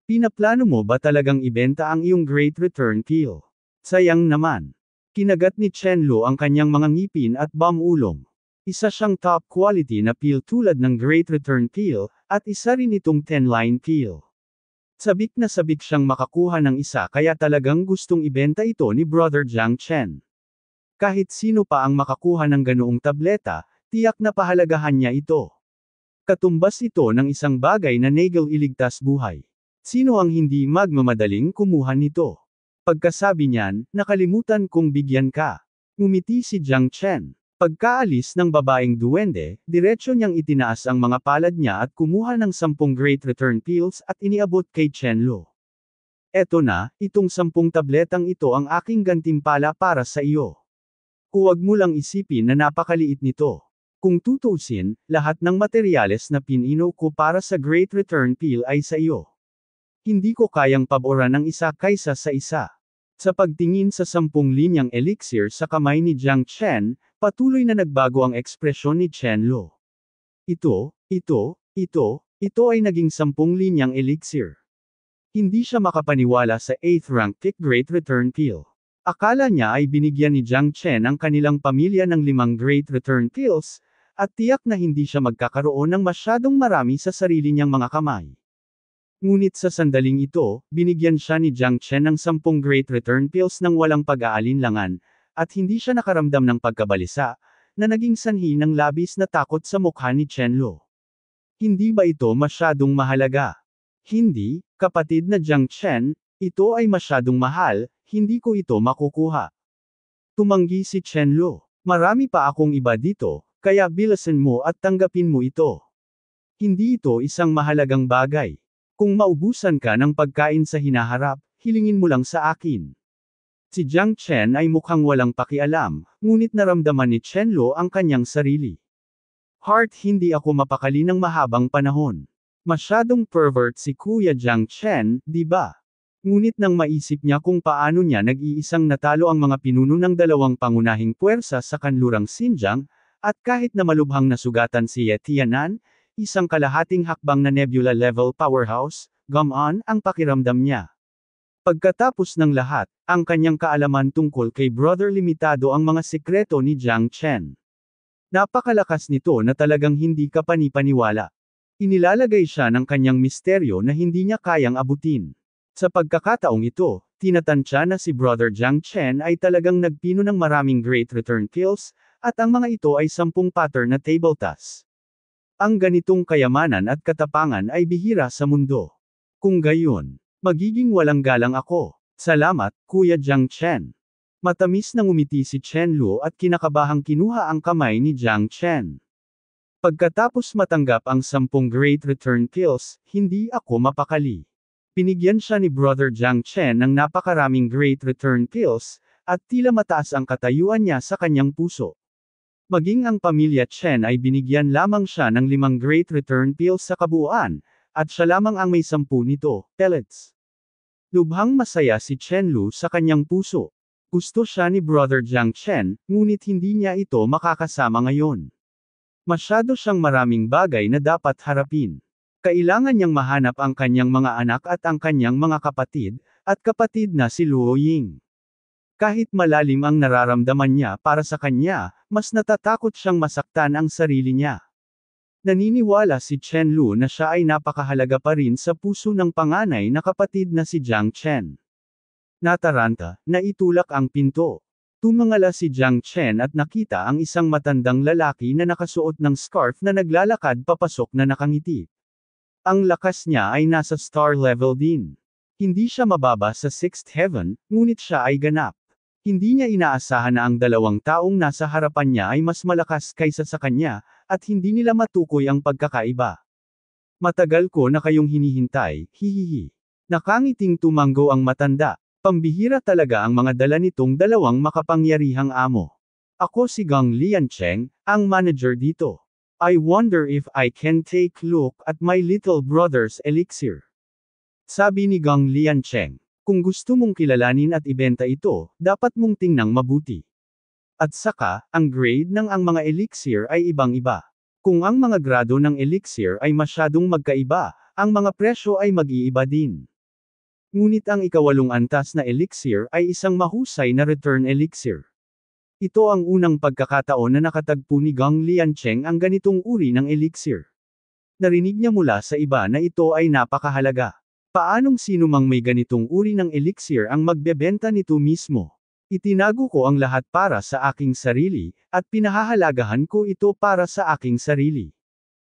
Pinaplano mo ba talagang ibenta ang iyong Great Return Peel? Sayang naman. Kinagat ni Chen Luo ang kanyang mga ngipin at bamulong. Isa siyang top quality na peel tulad ng Great Return Peel, at isa rin itong 10-line peel. Sabik na sabik siyang makakuha ng isa kaya talagang gustong ibenta ito ni Brother Jiang Chen. Kahit sino pa ang makakuha ng ganoong tableta, tiyak na pahalagahan niya ito. Katumbas ito ng isang bagay na nagel iligtas buhay. Sino ang hindi magmamadaling kumuha nito? Pagkasabi niyan, nakalimutan kong bigyan ka. Ngumiti si Jiang Chen. Pagkaalis ng babaeng duwende, diretso niyang itinaas ang mga palad niya at kumuha ng 10 Great Return Peels at iniabot kay Chen Luo. Eto na, itong 10 tabletang ito ang aking gantimpala para sa iyo. Huwag mo lang isipin na napakaliit nito. Kung tutuusin, lahat ng materyales na pinino ko para sa Great Return Peel ay sa iyo. Hindi ko kayang paboran ng isa kaysa sa isa. Sa pagtingin sa 10 linyang elixir sa kamay ni Jiang Chen, patuloy na nagbago ang ekspresyon ni Chen Lo. Ito ay naging 10 linyang elixir. Hindi siya makapaniwala sa 8th rank Thick Great Return Peel. Akala niya ay binigyan ni Jiang Chen ang kanilang pamilya ng 5 Great Return Peels, at tiyak na hindi siya magkakaroon ng masyadong marami sa sarili niyang mga kamay. Ngunit sa sandaling ito, binigyan siya ni Jiang Chen ng 10 Great Return Peels nang walang pag-aalinlangan, at hindi siya nakaramdam ng pagkabalisa, na naging sanhi ng labis na takot sa mukha ni Chen Lo. Hindi ba ito masyadong mahalaga? Hindi, kapatid na Jiang Chen, ito ay masyadong mahal, hindi ko ito makukuha. Tumanggi si Chen Lo. Marami pa akong iba dito, kaya bilisan mo at tanggapin mo ito. Hindi ito isang mahalagang bagay. Kung maubusan ka ng pagkain sa hinaharap, hilingin mo lang sa akin. Si Jiang Chen ay mukhang walang pakialam, ngunit naramdaman ni Chen Lo ang kanyang sarili. Heart, hindi ako mapakali ng mahabang panahon. Masyadong pervert si Kuya Jiang Chen, di ba? Ngunit nang maisip niya kung paano niya nag-iisang natalo ang mga pinuno ng 2 pangunahing puwersa sa kanlurang Xinjiang, at kahit na malubhang nasugatan si Ye Tianan, isang kalahating hakbang na nebula-level powerhouse, gumaan ang pakiramdam niya. Pagkatapos ng lahat, ang kanyang kaalaman tungkol kay Brother limitado ang mga sikreto ni Jiang Chen. Napakalakas nito na talagang hindi ka panipaniwala. Inilalagay siya ng kanyang misteryo na hindi niya kayang abutin. Sa pagkakataong ito, tinatansya na si Brother Jiang Chen ay talagang nagpino ng maraming Great Return Peels, at ang mga ito ay 10 pattern na table toss. Ang ganitong kayamanan at katapangan ay bihira sa mundo. Kung gayon, magiging walang galang ako. Salamat, Kuya Jiang Chen. Matamis na ngumiti si Chen Lo at kinakabahang kinuha ang kamay ni Jiang Chen. Pagkatapos matanggap ang 10 Great Return Peels, hindi ako mapakali. Pinigyan siya ni Brother Jiang Chen ng napakaraming Great Return Peels, at tila mataas ang katayuan niya sa kanyang puso. Maging ang pamilya Chen ay binigyan lamang siya ng 5 Great Return Peels sa kabuuan, at siya lamang ang may 10 nito, pellets. Lubhang masaya si Chen Lo sa kanyang puso. Gusto siya ni Brother Jiang Chen, ngunit hindi niya ito makakasama ngayon. Masyado siyang maraming bagay na dapat harapin. Kailangan niyang mahanap ang kanyang mga anak at ang kanyang mga kapatid, at kapatid na si Luo Ying. Kahit malalim ang nararamdaman niya para sa kanya, mas natatakot siyang masaktan ang sarili niya. Naniniwala si Chen Lo na siya ay napakahalaga pa rin sa puso ng panganay na kapatid na si Jiang Chen. Nataranta, naitulak ang pinto. Tumangala si Jiang Chen at nakita ang isang matandang lalaki na nakasuot ng scarf na naglalakad papasok na nakangiti. Ang lakas niya ay nasa star level din. Hindi siya mababa sa 6th heaven, ngunit siya ay ganap. Hindi niya inaasahan na ang 2 taong nasa harapan niya ay mas malakas kaysa sa kanya, at hindi nila matukoy ang pagkakaiba. Matagal ko na kayong hinihintay, hihihi. Nakangiting tumanggo ang matanda. Pambihira talaga ang mga dala nitong 2 makapangyarihang amo. Ako si Gang Liancheng, ang manager dito. I wonder if I can take look at my little brother's elixir. Sabi ni Gang Liancheng, kung gusto mong kilalanin at ibenta ito, dapat mong tingnang mabuti. At saka, ang grade ng ang mga elixir ay ibang-iba. Kung ang mga grado ng elixir ay masyadong magkaiba, ang mga presyo ay mag-iiba din. Ngunit ang ika-8 antas na elixir ay isang mahusay na return elixir. Ito ang unang pagkakataon na nakatagpo ni Gang Liancheng ang ganitong uri ng elixir. Narinig niya mula sa iba na ito ay napakahalaga. Paanong sino mang may ganitong uri ng elixir ang magbebenta nito mismo? Itinago ko ang lahat para sa aking sarili, at pinahahalagahan ko ito para sa aking sarili.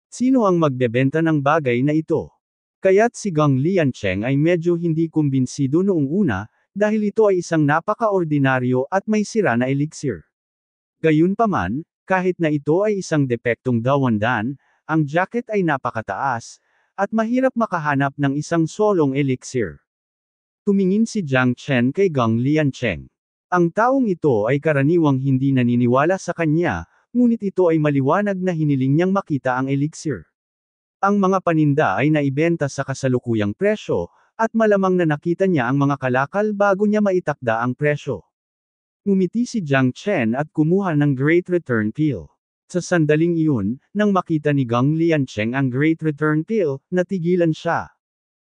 Sino ang magbebenta ng bagay na ito? Kaya't si Gang Liancheng ay medyo hindi kumbinsido noong una, dahil ito ay isang napaka-ordinaryo at may sira na elixir. Gayunpaman, kahit na ito ay isang depektong dawandan, ang jacket ay napakataas, at mahirap makahanap ng isang solong elixir. Tumingin si Jiang Chen kay Gang Liancheng. Ang taong ito ay karaniwang hindi naniniwala sa kanya, ngunit ito ay maliwanag na hiniling niyang makita ang elixir. Ang mga paninda ay naibenta sa kasalukuyang presyo, at malamang na nakita niya ang mga kalakal bago niya maitakda ang presyo. Ngumiti si Jiang Chen at kumuha ng Great Return Pill. Sa sandaling iyon, nang makita ni Gang Liancheng ang Great Return Pill, natigilan siya.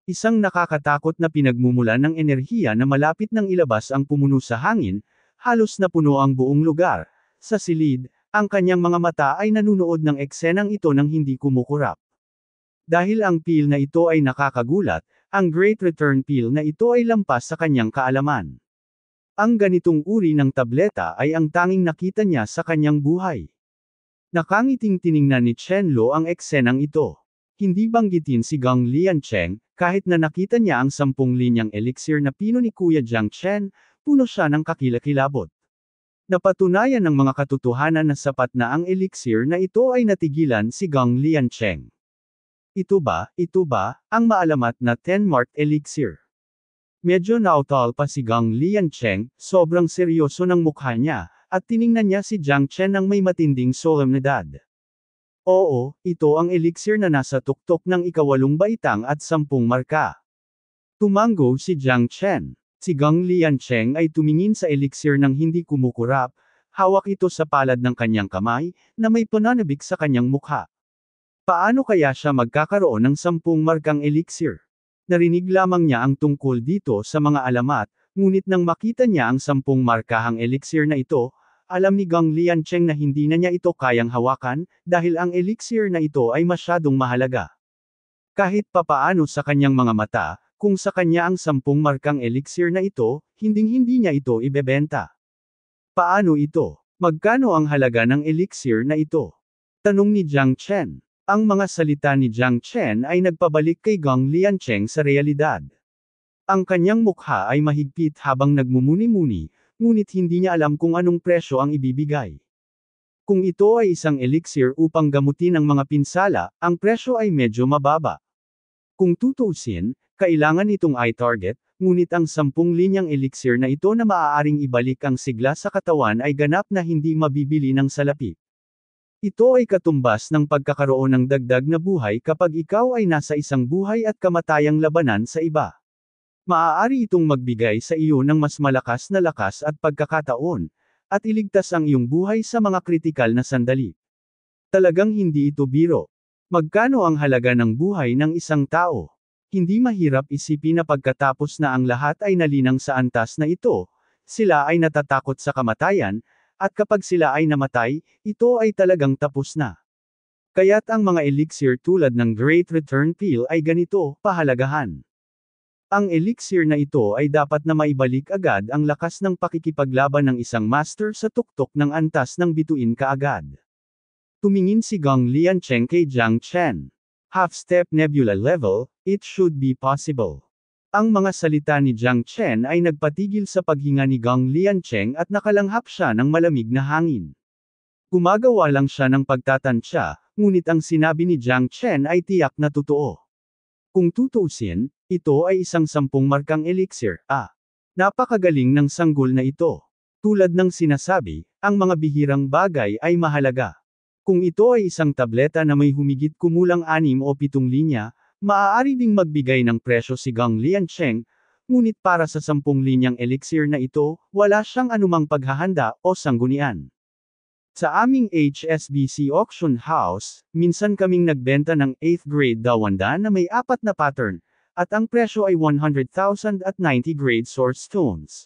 Isang nakakatakot na pinagmumulan ng enerhiya na malapit nang ilabas ang pumuno sa hangin, halos napuno ang buong lugar. Sa silid, ang kanyang mga mata ay nanunood ng eksenang ito nang hindi kumukurap. Dahil ang pill na ito ay nakakagulat, ang Great Return Pill na ito ay lampas sa kanyang kaalaman. Ang ganitong uri ng tableta ay ang tanging nakita niya sa kanyang buhay. Nakangiting tiningnan ni Chen Lo ang eksenang ito. Hindi banggitin si Gang Liancheng, kahit na nakita niya ang 10 linyang elixir na pino ni Kuya Jiang Chen, puno siya ng kakilakilabot. Napatunayan ng mga katotohanan na sapat na ang elixir na ito ay natigilan si Gang Liancheng. Ito ba, ang maalamat na 10-marked elixir? Medyo nautal pa si Gang Liancheng, sobrang seryoso ng mukha niya, at tiningnan niya si Jiang Chen ng may matinding solemnidad. Oo, ito ang elixir na nasa tuktok ng ika-8 baitang at 10 marka. Tumango si Jiang Chen. Si Gang Liancheng ay tumingin sa elixir ng hindi kumukurap, hawak ito sa palad ng kanyang kamay, na may pananabik sa kanyang mukha. Paano kaya siya magkakaroon ng 10 markang elixir? Narinig lamang niya ang tungkol dito sa mga alamat, ngunit nang makita niya ang 10 markahang elixir na ito, alam ni Gang Liancheng na hindi na niya ito kayang hawakan, dahil ang elixir na ito ay masyadong mahalaga. Kahit papaano sa kanyang mga mata, kung sa kanya ang 10 markang elixir na ito, hinding-hindi niya ito ibebenta. Paano ito? Magkano ang halaga ng elixir na ito? Tanong ni Jiang Chen. Ang mga salita ni Jiang Chen ay nagpabalik kay Gang Liancheng sa realidad. Ang kanyang mukha ay mahigpit habang nagmumuni-muni, ngunit hindi niya alam kung anong presyo ang ibibigay. Kung ito ay isang elixir upang gamutin ang mga pinsala, ang presyo ay medyo mababa. Kung tutuusin, kailangan itong i-target, ngunit ang 10 linyang elixir na ito na maaaring ibalik ang sigla sa katawan ay ganap na hindi mabibili ng salapi. Ito ay katumbas ng pagkakaroon ng dagdag na buhay kapag ikaw ay nasa isang buhay at kamatayang labanan sa iba. Maaari itong magbigay sa iyo ng mas malakas na lakas at pagkakataon, at iligtas ang iyong buhay sa mga kritikal na sandali. Talagang hindi ito biro. Magkano ang halaga ng buhay ng isang tao? Hindi mahirap isipin na pagkatapos na ang lahat ay nalinang sa antas na ito, sila ay natatakot sa kamatayan, at kapag sila ay namatay, ito ay talagang tapos na. Kaya't ang mga elixir tulad ng Great Return Pill ay ganito, pahalagahan. Ang elixir na ito ay dapat na maibalik agad ang lakas ng pakikipaglaban ng isang master sa tuktok ng antas ng bituin kaagad. Tumingin si Gang Liancheng kay Jiang Chen. Half-step nebula level, it should be possible. Ang mga salita ni Jiang Chen ay nagpatigil sa paghinga ni Gang Liancheng at nakalanghap siya ng malamig na hangin. Gumagawa lang siya ng pagtatansya, ngunit ang sinabi ni Jiang Chen ay tiyak na totoo. Kung tutuusin, ito ay isang 10 markang elixir, napakagaling ng sanggol na ito. Tulad ng sinasabi, ang mga bihirang bagay ay mahalaga. Kung ito ay isang tableta na may humigit kumulang 6 o 7 linya, maaari ding magbigay ng presyo si Gang Liancheng, ngunit para sa 10 linyang elixir na ito, wala siyang anumang paghahanda o sanggunian. Sa aming HSBC auction house, minsan kaming nagbenta ng 8th grade dawanda na may 4 na pattern, at ang presyo ay 100,000 at 90 grade source stones.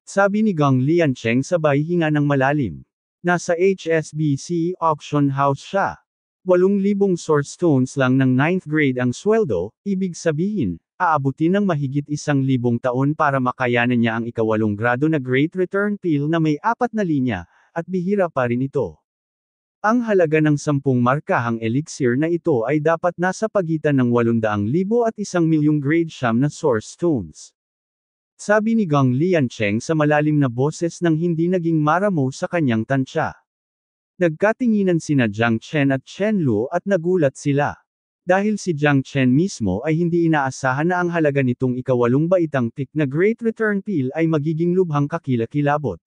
Sabi ni Gang Liancheng sabay hinga ng malalim. Nasa HSBC auction house siya. 8,000 source stones lang ng 9th grade ang sweldo, ibig sabihin, aabutin ng mahigit 1,000 taon para makayanan niya ang ika-8 grado na Great Return Pill na may 4 na linya, at bihira pa rin ito. Ang halaga ng 10 markahang elixir na ito ay dapat nasa pagitan ng 800,000 at 1,000,000 grade siyam na source stones. Sabi ni Gang Liancheng sa malalim na boses nang hindi naging maramo sa kanyang tansya. Nagkatinginan sina Jiang Chen at Chen Lu at nagulat sila. Dahil si Jiang Chen mismo ay hindi inaasahan na ang halaga nitong ika-8 baitang pick na Great Return Pill ay magiging lubhang kakilakilabot.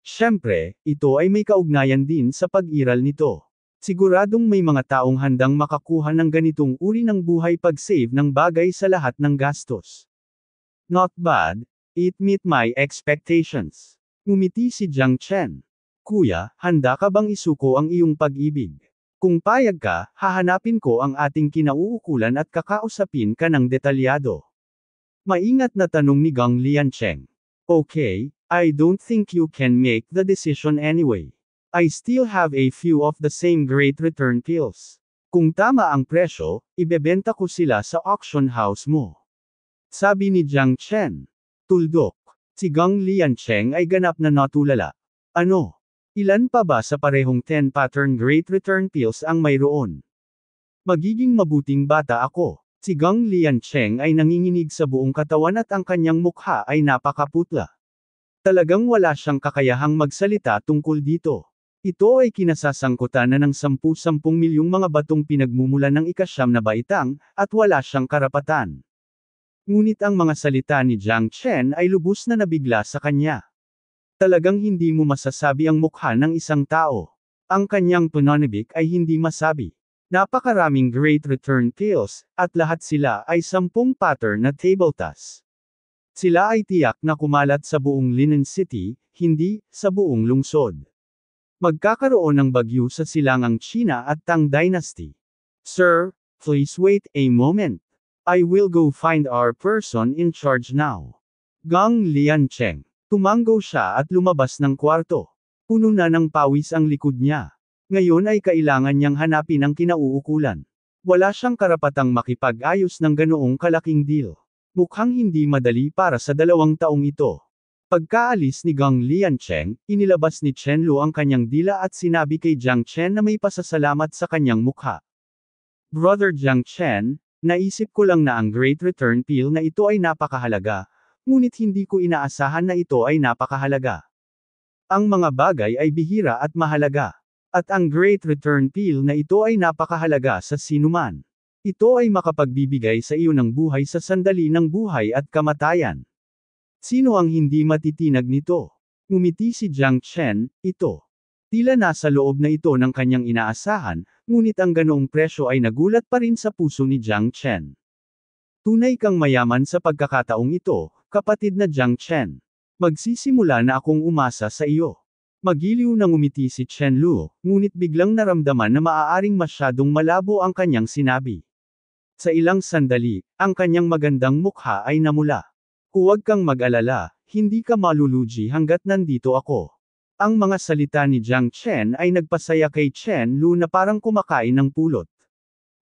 Siyempre, ito ay may kaugnayan din sa pag-iral nito. Siguradong may mga taong handang makakuha ng ganitong uri ng buhay pag-save ng bagay sa lahat ng gastos. Not bad, it meet my expectations. Ngumiti si Jiang Chen. Kuya, handa ka bang isuko ang iyong pag-ibig? Kung payag ka, hahanapin ko ang ating kinauukulan at kakausapin ka ng detalyado. Maingat na tanong ni Gang Liancheng. Okay, I don't think you can make the decision anyway. I still have a few of the same great return pills. Kung tama ang presyo, ibebenta ko sila sa auction house mo. Sabi ni Jiang Chen. Tuldok. Si Gang Liancheng ay ganap na natulala. Ano? Ilan pa ba sa parehong 10 pattern great return pills ang mayroon? Magiging mabuting bata ako. Si Gang Liancheng ay nanginginig sa buong katawan at ang kanyang mukha ay napakaputla. Talagang wala siyang kakayahang magsalita tungkol dito. Ito ay kinasasangkutan na ng 10 milyong mga batong pinagmumulan ng ikasyam na baitang, at wala siyang karapatan. Ngunit ang mga salita ni Jiang Chen ay lubos na nabigla sa kanya. Talagang hindi mo masasabi ang mukha ng isang tao. Ang kanyang pananabik ay hindi masabi. Napakaraming great return pills, at lahat sila ay 10 pattern na table tas. Sila ay tiyak na kumalat sa buong Linen City, hindi sa buong lungsod. Magkakaroon ng bagyo sa silangang China at Tang Dynasty. Sir, please wait a moment. I will go find our person in charge now. Gang Liancheng. Tumanggo siya at lumabas ng kwarto. Puno na ng pawis ang likod niya. Ngayon ay kailangan niyang hanapin ang kinauukulan. Wala siyang karapatang makipag-ayos ng ganoong kalaking deal. Mukhang hindi madali para sa 2 taong ito. Pagkaalis ni Gang Liancheng, inilabas ni Chen Lu ang kanyang dila at sinabi kay Jiang Chen na may pasasalamat sa kanyang mukha. Brother Jiang Chen, naisip ko lang na ang Great Return Pill na ito ay napakahalaga, ngunit hindi ko inaasahan na ito ay napakahalaga. Ang mga bagay ay bihira at mahalaga. At ang Great Return Pill na ito ay napakahalaga sa sinuman. Ito ay makapagbibigay sa iyo ng buhay sa sandali ng buhay at kamatayan. Sino ang hindi matitinag nito? Ngumiti si Jiang Chen, ito. Tila nasa loob na ito ng kanyang inaasahan, ngunit ang ganoong presyo ay nagulat pa rin sa puso ni Jiang Chen. Tunay kang mayaman sa pagkakataong ito, kapatid na Jiang Chen. Magsisimula na akong umasa sa iyo. Magiliw na ngumiti si Chen Lu, ngunit biglang naramdaman na maaaring masyadong malabo ang kanyang sinabi. Sa ilang sandali, ang kanyang magandang mukha ay namula. Huwag kang mag-alala, hindi ka malulugi hanggat nandito ako. Ang mga salita ni Jiang Chen ay nagpasaya kay Chen Lu na parang kumakain ng pulot.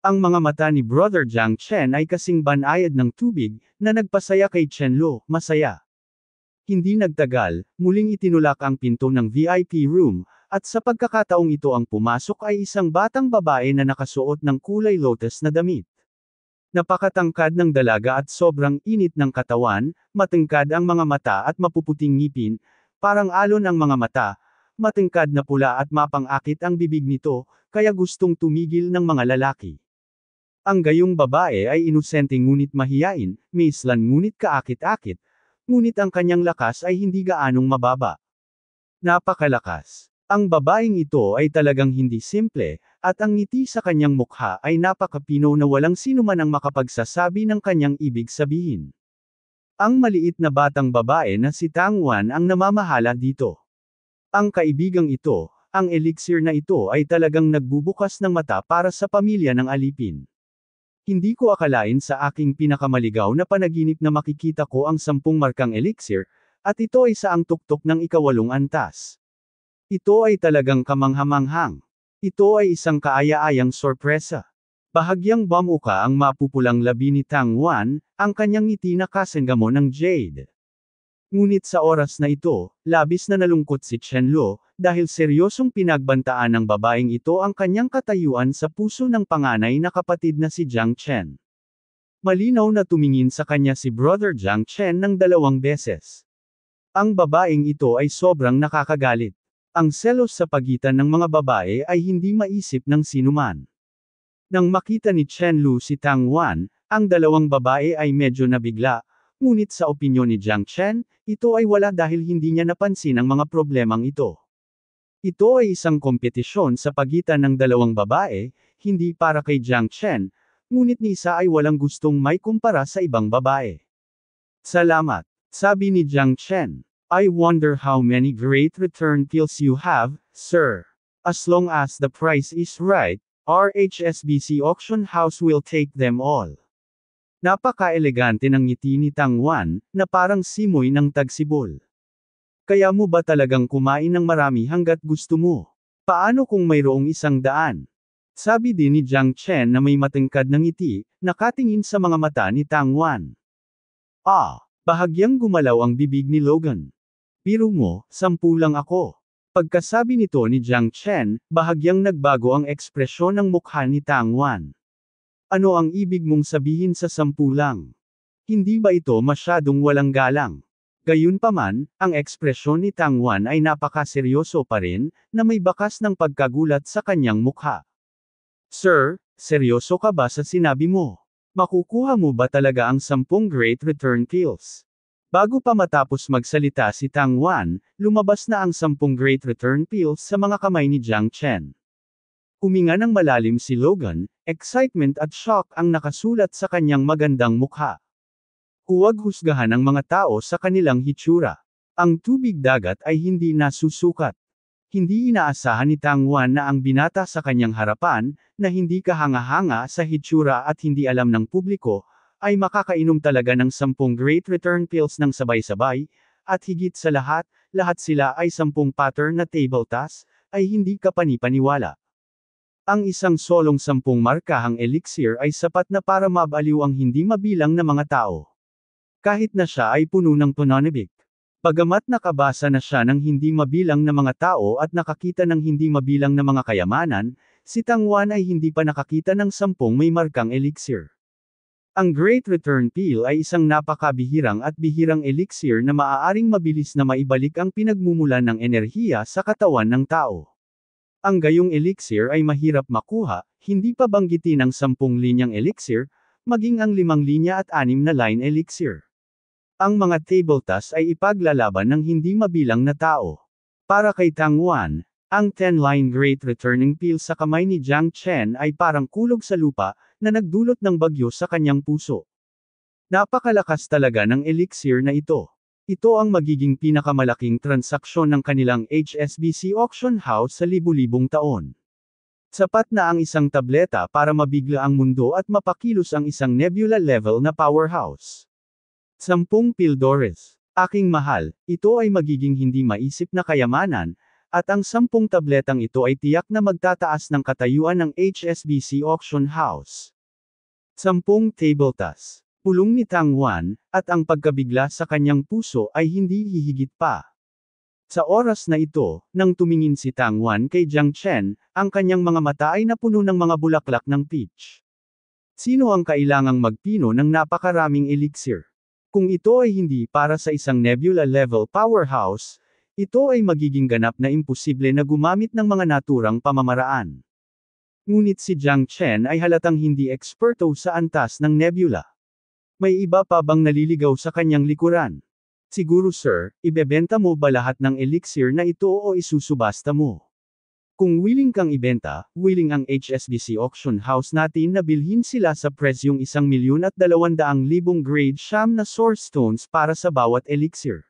Ang mga mata ni Brother Jiang Chen ay kasing banayad ng tubig, na nagpasaya kay Chen Lu, masaya. Hindi nagtagal, muling itinulak ang pinto ng VIP room, at sa pagkakataong ito ang pumasok ay isang batang babae na nakasuot ng kulay lotus na damit. Napakatangkad ng dalaga at sobrang init ng katawan, matangkad ang mga mata at mapuputing ngipin, parang alon ang mga mata, matangkad na pula at mapang-akit ang bibig nito, kaya gustong tumigil ng mga lalaki. Ang gayong babae ay inosente ngunit mahiyain, maislan ngunit kaakit-akit, ngunit ang kanyang lakas ay hindi gaanong mababa. Napakalakas. Ang babaeng ito ay talagang hindi simple, at ang ngiti sa kanyang mukha ay napakapino na walang sino man ang makapagsasabi ng kanyang ibig sabihin. Ang maliit na batang babae na si Tang Wan ang namamahala dito. Ang kaibigang ito, ang elixir na ito ay talagang nagbubukas ng mata para sa pamilya ng alipin. Hindi ko akalain sa aking pinakamaligaw na panaginip na makikita ko ang 10 markang elixir, at ito ay sa ang tuktok ng ika-8 antas. Ito ay talagang kamanghamanghang. Ito ay isang kaaya-ayang sorpresa. Bahagyang bamuka ang mapupulang labi ni Tang Wan, ang kanyang ngiti na kasenggamo ng jade. Ngunit sa oras na ito, labis na nalungkot si Chen Lu, dahil seryosong pinagbantaan ng babaeng ito ang kanyang katayuan sa puso ng panganay na kapatid na si Jiang Chen. Malinaw na tumingin sa kanya si Brother Jiang Chen ng 2 beses. Ang babaeng ito ay sobrang nakakagalit. Ang selos sa pagitan ng mga babae ay hindi maisip ng sinuman. Nang makita ni Chen Lu si Tang Wan, ang 2 babae ay medyo nabigla, Ngunit sa opinyon ni Jiang Chen, ito ay wala dahil hindi niya napansin ang mga problemang ito. Ito ay isang kompetisyon sa pagitan ng dalawang babae, hindi para kay Jiang Chen, ngunit ni isa ay walang gustong may kumpara sa ibang babae. Salamat, sabi ni Jiang Chen. I wonder how many great return pills you have, sir. As long as the price is right, our HSBC auction house will take them all. Napaka-elegante ng ngiti ni Tang Wan, na parang simoy ng tagsibol. Kaya mo ba talagang kumain ng marami hanggat gusto mo? Paano kung mayroong 100? Sabi din ni Jiang Chen na may matingkad ng ngiti, nakatingin sa mga mata ni Tang Wan. Bahagyang gumalaw ang bibig ni Logan. Biro mo, 10 lang ako. Pagkasabi nito ni Jiang Chen, bahagyang nagbago ang ekspresyon ng mukha ni Tang Wan. Ano ang ibig mong sabihin sa 10 lang? Hindi ba ito masyadong walang galang? Gayunpaman, ang ekspresyon ni Tang Wan ay napakaseryoso pa rin, na may bakas ng pagkagulat sa kanyang mukha. Sir, seryoso ka ba sa sinabi mo? Makukuha mo ba talaga ang 10 great return pills? Bago pa matapos magsalita si Tang Wan, lumabas na ang 10 great return pills sa mga kamay ni Jiang Chen. Huminga ng malalim si Logan, excitement at shock ang nakasulat sa kanyang magandang mukha. Huwag husgahan ang mga tao sa kanilang hitsura. Ang tubig dagat ay hindi nasusukat. Hindi inaasahan ni Tang Wan na ang binata sa kanyang harapan, na hindi kahanga-hanga sa hitsura at hindi alam ng publiko, ay makakainom talaga ng 10 great return pills ng sabay-sabay, at higit sa lahat, lahat sila ay 10 pattern na table task, ay hindi kapani-paniwala. Ang isang solong 10 markahang elixir ay sapat na para mabaliw ang hindi mabilang na mga tao. Kahit na siya ay puno ng pananabik. Bagamat nakabasa na siya ng hindi mabilang na mga tao at nakakita ng hindi mabilang na mga kayamanan, si Tang Wan ay hindi pa nakakita ng 10 may markang elixir. Ang Great Return Pill ay isang napakabihirang at bihirang elixir na maaaring mabilis na maibalik ang pinagmumulan ng enerhiya sa katawan ng tao. Ang gayong elixir ay mahirap makuha, hindi pa banggitin ang 10 linyang elixir, maging ang 5 linya at 6 na line elixir. Ang mga table task ay ipaglalaban ng hindi mabilang na tao. Para kay Tang Wan, ang 10-line Great Returning Pill sa kamay ni Jiang Chen ay parang kulog sa lupa, na nagdulot ng bagyo sa kanyang puso. Napakalakas talaga ng elixir na ito. Ito ang magiging pinakamalaking transaksyon ng kanilang HSBC auction house sa libu-libong taon. Sapat na ang isang tableta para mabigla ang mundo at mapakilos ang isang nebula level na powerhouse. 10 Pildores. Aking mahal, ito ay magiging hindi maisip na kayamanan, at ang 10 tabletang ito ay tiyak na magtataas ng katayuan ng HSBC auction house. 10 table task. Pulong ni Tang Wan, at ang pagkabigla sa kanyang puso ay hindi hihigit pa. Sa oras na ito, nang tumingin si Tang Wan kay Jiang Chen, ang kanyang mga mata ay napuno ng mga bulaklak ng peach. Sino ang kailangang magpino ng napakaraming elixir? Kung ito ay hindi para sa isang nebula-level powerhouse, ito ay magiging ganap na imposible na gumamit ng mga naturang pamamaraan. Ngunit si Jiang Chen ay halatang hindi eksperto sa antas ng nebula. May iba pa bang naliligaw sa kanyang likuran? Siguro sir, ibebenta mo ba lahat ng elixir na ito o isusubasta mo? Kung willing kang ibenta, willing ang HSBC auction house natin na bilhin sila sa presyong 1,200,000 grade siyam na source stones para sa bawat elixir.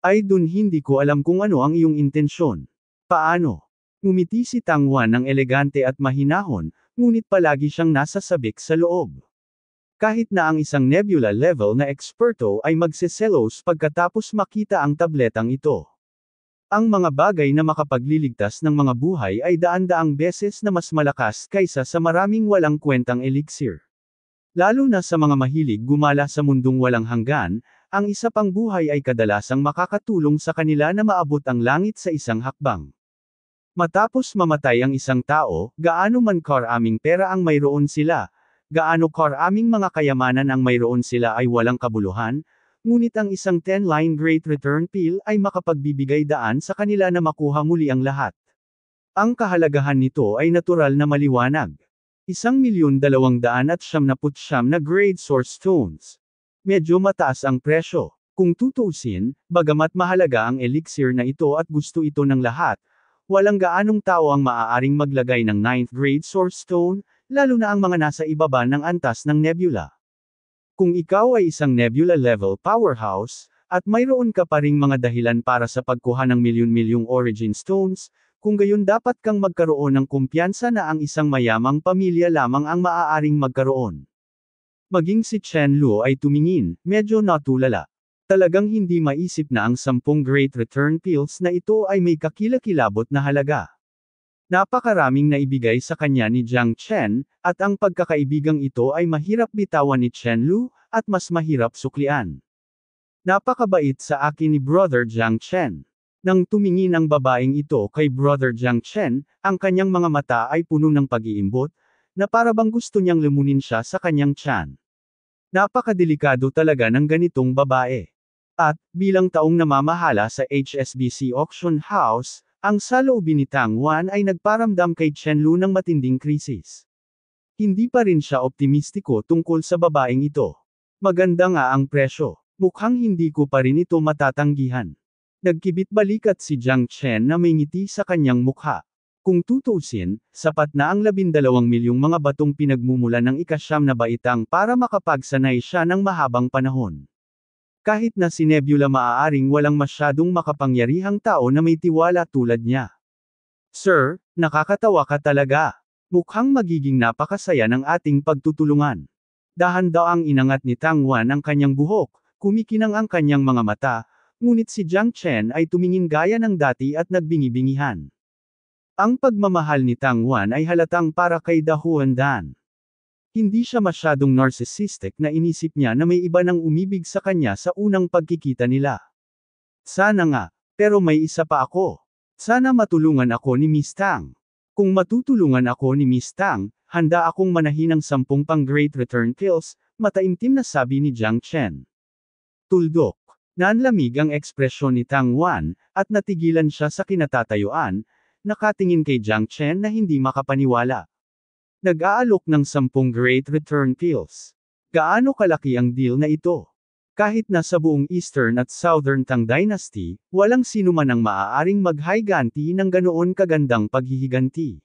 Ay dun hindi ko alam kung ano ang iyong intensyon. Paano? Ngumiti si Tang Wan ng elegante at mahinahon, ngunit palagi siyang nasa sabik sa loob. Kahit na ang isang nebula level na eksperto ay magseselos pagkatapos makita ang tabletang ito. Ang mga bagay na makapagliligtas ng mga buhay ay daan-daang beses na mas malakas kaysa sa maraming walang kwentang elixir. Lalo na sa mga mahilig gumala sa mundong walang hanggan, ang isa pang buhay ay kadalasang makakatulong sa kanila na maabot ang langit sa isang hakbang. Matapos mamatay ang isang tao, gaano man karaming pera ang mayroon sila, gaano karaming mga kayamanan ang mayroon sila ay walang kabuluhan, ngunit ang isang 10-line Great Return Pill ay makapagbibigay daan sa kanila na makuha muli ang lahat. Ang kahalagahan nito ay natural na maliwanag. 1,299,000 na grade source stones. Medyo mataas ang presyo. Kung tutuusin, bagamat mahalaga ang elixir na ito at gusto ito ng lahat, walang gaanong tao ang maaaring maglagay ng 9th grade Source Stone, lalo na ang mga nasa ibaba ng antas ng nebula. Kung ikaw ay isang nebula-level powerhouse, at mayroon ka pa ring mga dahilan para sa pagkuha ng milyon-milyong origin stones, kung gayon dapat kang magkaroon ng kumpiyansa na ang isang mayamang pamilya lamang ang maaaring magkaroon. Maging si Chen Luo ay tumingin, medyo natulala. Talagang hindi maisip na ang 10 Great Return Pills na ito ay may kakilakilabot na halaga. Napakaraming naibigay sa kanya ni Jiang Chen, at ang pagkakaibigang ito ay mahirap bitawan ni Chen Lu, at mas mahirap suklian. Napakabait sa akin ni Brother Jiang Chen. Nang tumingin ang babaeng ito kay Brother Jiang Chen, ang kanyang mga mata ay puno ng pag-iimbot, na para bang gusto niyang lumunin siya sa kanyang tiyan. Napakadelikado talaga ng ganitong babae. At, bilang taong namamahala sa HSBC Auction House, ang saloobin ni Tang Wan ay nagparamdam kay Chen Lu ng matinding krisis. Hindi pa rin siya optimistiko tungkol sa babaeng ito. Maganda nga ang presyo. Mukhang hindi ko pa rin ito matatanggihan. Nagkibit balikat si Jiang Chen na may ngiti sa kanyang mukha. Kung tutuusin, sapat na ang 12 milyong mga batong pinagmumula ng ika-9 na baitang para makapagsanay siya ng mahabang panahon. Kahit na si Nebula maaaring walang masyadong makapangyarihang tao na may tiwala tulad niya. Sir, nakakatawa ka talaga. Mukhang magiging napakasaya ng ating pagtutulungan. Dahan-daang inangat ni Tang Wan ang kanyang buhok, kumikinang ang kanyang mga mata, ngunit si Jiang Chen ay tumingin gaya ng dati at nagbingi-bingihan. Ang pagmamahal ni Tang Wan ay halatang para kay Da Huandan. Hindi siya masyadong narcissistic na inisip niya na may iba nang umibig sa kanya sa unang pagkikita nila. Sana nga, pero may isa pa ako. Sana matulungan ako ni Miss Tang. Kung matutulungan ako ni Miss Tang, handa akong manahin ng 10 pang Great Return Pills, mataimtim na sabi ni Jiang Chen. Tuldok. Nanlamig ang ekspresyon ni Tang Wan, at natigilan siya sa kinatatayuan, nakatingin kay Jiang Chen na hindi makapaniwala. Nag-aalok ng 10 Great Return Pills. Gaano kalaki ang deal na ito? Kahit na sa buong Eastern at Southern Tang Dynasty, walang sino man ang maaaring maghiganti ng ganoon kagandang paghihiganti.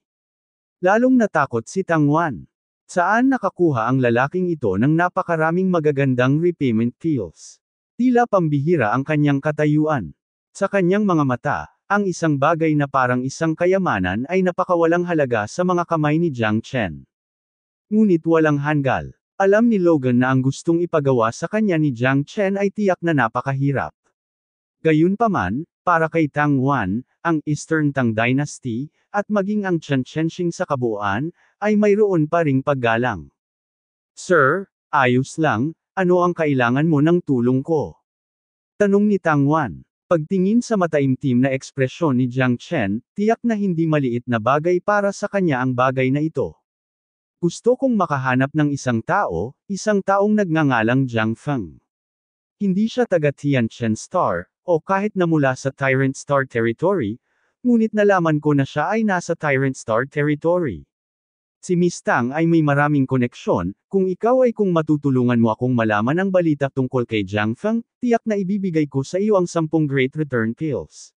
Lalong natakot si Tang Wan. Saan nakakuha ang lalaking ito ng napakaraming magagandang repayment pills? Tila pambihira ang kanyang katayuan. Sa kanyang mga mata, ang isang bagay na parang isang kayamanan ay napakawalang halaga sa mga kamay ni Jiang Chen. Ngunit walang hanggal. Alam ni Logan na ang gustong ipagawa sa kanya ni Jiang Chen ay tiyak na napakahirap. Gayunpaman, para kay Tang Wan, ang Eastern Tang Dynasty, at maging ang Chen Chenxing sa kabuuan, ay mayroon pa ring paggalang. Sir, ayos lang, ano ang kailangan mo ng tulong ko? Tanong ni Tang Wan. Pagtingin sa mataimtim na ekspresyon ni Jiang Chen, tiyak na hindi maliit na bagay para sa kanya ang bagay na ito. Gusto kong makahanap ng isang taong nagngangalang Jiang Feng. Hindi siya taga Tianchen Star, o kahit na mula sa Tyrant Star Territory, ngunit nalaman ko na siya ay nasa Tyrant Star Territory. Si Miss Tang ay may maraming koneksyon, kung kung matutulungan mo akong malaman ang balita tungkol kay Jiang Feng, tiyak na ibibigay ko sa iyo ang 10 Great Return Pills.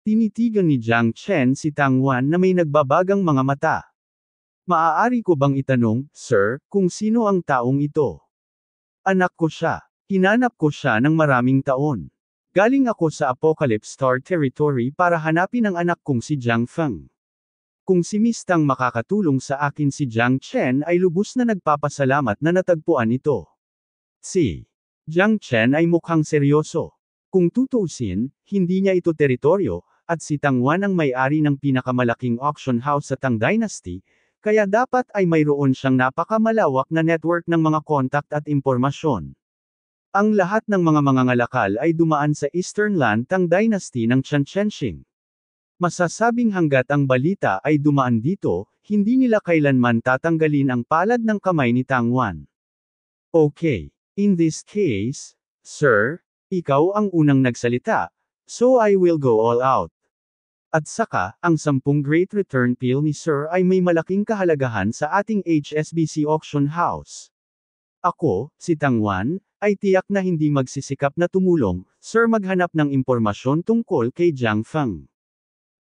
Tinitigan ni Jiang Chen si Tang Wan na may nagbabagang mga mata. Maaari ko bang itanong, sir, kung sino ang taong ito? Anak ko siya. Hinanap ko siya ng maraming taon. Galing ako sa Apocalypse Star Territory para hanapin ang anak kong si Jiang Feng. Kung si Miss Tang makakatulong sa akin si Jiang Chen ay lubos na nagpapasalamat na natagpuan ito. Si Jiang Chen ay mukhang seryoso. Kung tutuusin, hindi niya ito teritoryo, at si Tang Wan ang may-ari ng pinakamalaking auction house sa Tang Dynasty, kaya dapat ay mayroon siyang napakamalawak na network ng mga kontak at impormasyon. Ang lahat ng mga mangangalakal ay dumaan sa Eastern Land Tang Dynasty ng Chen Chenxing. Masasabing hanggat ang balita ay dumaan dito, hindi nila kailanman tatanggalin ang palad ng kamay ni Tang Wan. Okay. In this case, sir, ikaw ang unang nagsalita, so I will go all out. At saka, ang 10 Great Return Pill ni Sir ay may malaking kahalagahan sa ating HSBC Auction House. Ako, si Tang Wan, ay tiyak na hindi magsisikap na tumulong, sir maghanap ng impormasyon tungkol kay Jiang Feng.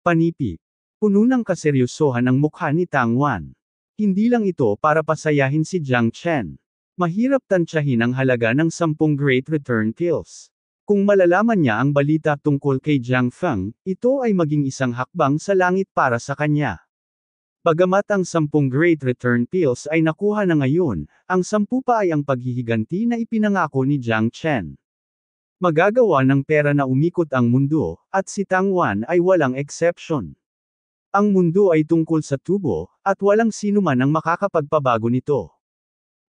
Panipi. Puno ng kaseryosohan ang mukha ni Tang Wan. Hindi lang ito para pasayahin si Jiang Chen. Mahirap tansyahin ang halaga ng 10 Great Return Kills. Kung malalaman niya ang balita tungkol kay Jiang Feng, ito ay maging isang hakbang sa langit para sa kanya. Bagamat ang 10 Great Return Pills ay nakuha na ngayon, ang 10 pa ay ang paghihiganti na ipinangako ni Jiang Chen. Magagawa ng pera na umikot ang mundo, at si Tang Wan ay walang exception. Ang mundo ay tungkol sa tubo, at walang sino man ang makakapagpabago nito.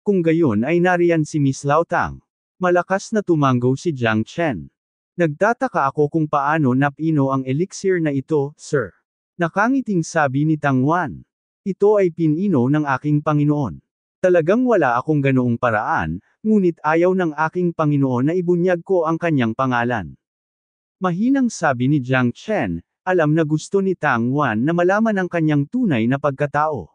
Kung gayon ay nariyan si Miss Lao Tang. Malakas na tumango si Jiang Chen. Nagtataka ako kung paano napino ang elixir na ito, sir. Nakangiting sabi ni Tang Wan. Ito ay pinino ng aking Panginoon. Talagang wala akong ganoong paraan, ngunit ayaw ng aking Panginoon na ibunyag ko ang kanyang pangalan. Mahinang sabi ni Jiang Chen, alam na gusto ni Tang Wan na malaman ang kanyang tunay na pagkatao.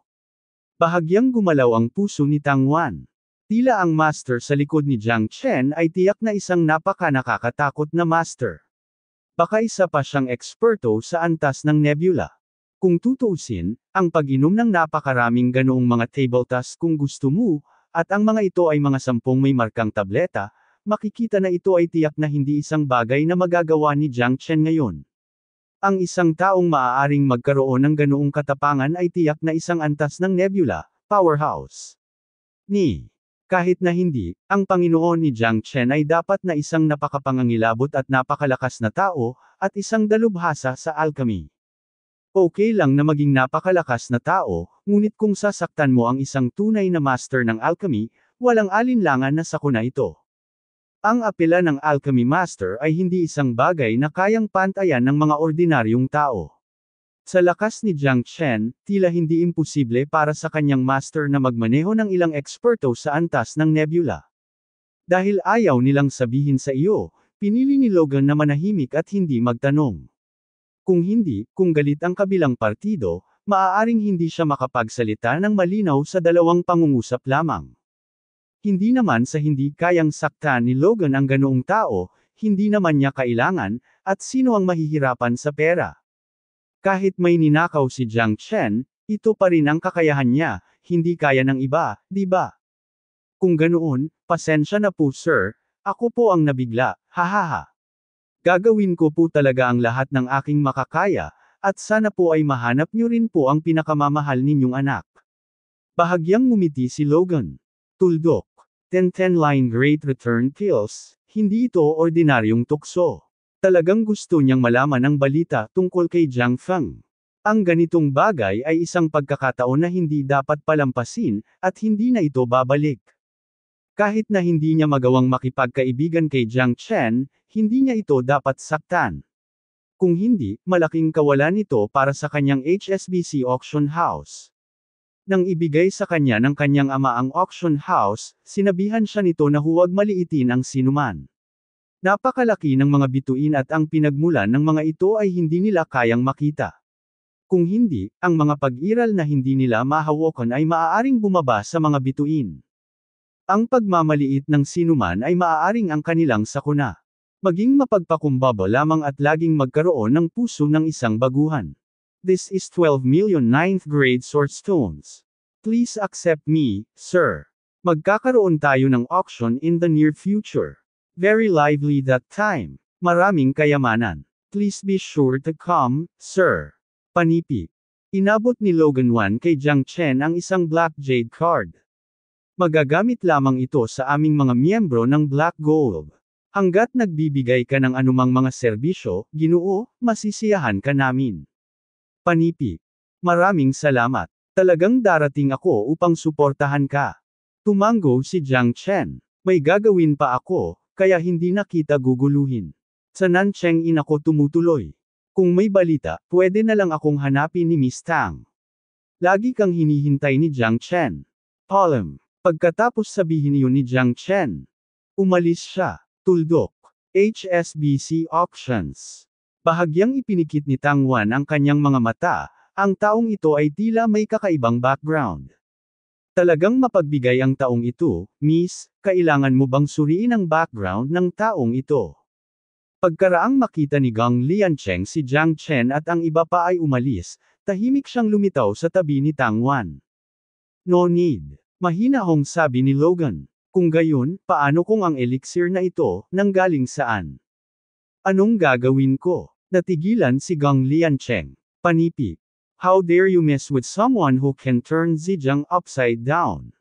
Bahagyang gumalaw ang puso ni Tang Wan. Tila ang master sa likod ni Jiang Chen ay tiyak na isang napaka-nakakatakot na master. Baka isa pa siyang eksperto sa antas ng nebula. Kung tutuusin, ang pag-inom ng napakaraming ganoong mga table task kung gusto mo, at ang mga ito ay mga 10 may markang tableta, makikita na ito ay tiyak na hindi isang bagay na magagawa ni Jiang Chen ngayon. Ang isang taong maaaring magkaroon ng ganoong katapangan ay tiyak na isang antas ng nebula, powerhouse. Kahit na hindi, ang Panginoon ni Jiang Chen ay dapat na isang napakapangangilabot at napakalakas na tao, at isang dalubhasa sa alchemy. Okay lang na maging napakalakas na tao, ngunit kung sasaktan mo ang isang tunay na master ng alchemy, walang alinlangan na sakuna ito. Ang apela ng alchemy master ay hindi isang bagay na kayang pantayan ng mga ordinaryong tao. Sa lakas ni Jiang Chen, tila hindi imposible para sa kanyang master na magmaneho ng ilang eksperto sa antas ng nebula. Dahil ayaw nilang sabihin sa iyo, pinili ni Logan na manahimik at hindi magtanong. Kung hindi, kung galit ang kabilang partido, maaaring hindi siya makapagsalita ng malinaw sa dalawang pangungusap lamang. Hindi naman sa hindi kayang saktan ni Logan ang ganoong tao, hindi naman niya kailangan, at sino ang mahihirapan sa pera. Kahit may ninakaw si Jiang Chen, ito pa rin ang kakayahan niya, hindi kaya ng iba, di ba? Kung ganoon, pasensya na po sir, ako po ang nabigla, hahaha. Gagawin ko po talaga ang lahat ng aking makakaya, at sana po ay mahanap niyo rin po ang pinakamamahal ninyong anak. Bahagyang ngumiti si Logan. Tuldok. 10-10 line Great Return Kills, hindi ito ordinaryong tukso. Talagang gusto niyang malaman ang balita tungkol kay Jiang Feng. Ang ganitong bagay ay isang pagkakataon na hindi dapat palampasin, at hindi na ito babalik. Kahit na hindi niya magawang makipagkaibigan kay Jiang Chen, hindi niya ito dapat saktan. Kung hindi, malaking kawalan ito para sa kanyang HSBC auction house. Nang ibigay sa kanya ng kanyang ama ang auction house, sinabihan siya nito na huwag maliitin ang sinuman. Napakalaki ng mga bituin at ang pinagmulan ng mga ito ay hindi nila kayang makita. Kung hindi, ang mga pag-iral na hindi nila mahawakan ay maaaring bumaba sa mga bituin. Ang pagmamaliit ng sinuman ay maaaring ang kanilang sakuna. Maging mapagpakumbaba lamang at laging magkaroon ng puso ng isang baguhan. This is 12 million 9th grade sword stones. Please accept me, sir. Magkakaroon tayo ng auction in the near future. Very lively that time. Maraming kayamanan. Please be sure to come, sir. Panipi. Inabot ni Logan Wan kay Jiang Chen ang isang Black Jade card. Magagamit lamang ito sa aming mga miyembro ng Black Gold. Hanggat nagbibigay ka ng anumang mga serbisyo, Ginoo, masisiyahan ka namin. Panipi. Maraming salamat. Talagang darating ako upang suportahan ka. Tumango si Jiang Chen. May gagawin pa ako, kaya hindi na kita guguluhin. Sa Nancheng-in ako tumutuloy. Kung may balita, pwede na lang akong hanapin ni Miss Tang. Lagi kang hinihintay ni Jiang Chen. Palm. Pagkatapos sabihin iyon ni Jiang Chen, umalis siya. Tuldok. HSBC Auctions. Bahagyang ipinikit ni Tang Wan ang kanyang mga mata, ang taong ito ay tila may kakaibang background. Talagang mapagbigay ang taong ito, Miss, kailangan mo bang suriin ang background ng taong ito? Pagkaraang makita ni Gang Liancheng si Jiang Chen at ang iba pa ay umalis, tahimik siyang lumitaw sa tabi ni Tang Wan. No need. Mahinahong sabi ni Logan. Kung gayon, paano kung ang elixir na ito, nanggaling saan? Anong gagawin ko? Natigilan si Gang Liancheng. Panipi. How dare you mess with someone who can turn Zhejiang upside down?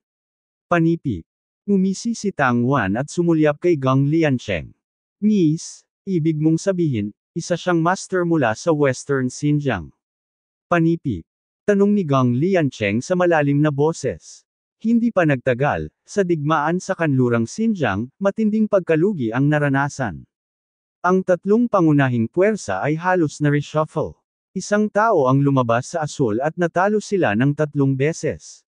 Panipi. Ngumisi si Tang Wan at sumulyap kay Gang Liancheng. Miss, ibig mong sabihin, isa siyang master mula sa Western Xinjiang. Panipi. Tanong ni Gang Liancheng sa malalim na boses. Hindi pa nagtagal, sa digmaan sa kanlurang Xinjiang, matinding pagkalugi ang naranasan. Ang tatlong pangunahing puwersa ay halos na reshuffle. Isang tao ang lumabas sa asul at natalo sila ng 3 beses.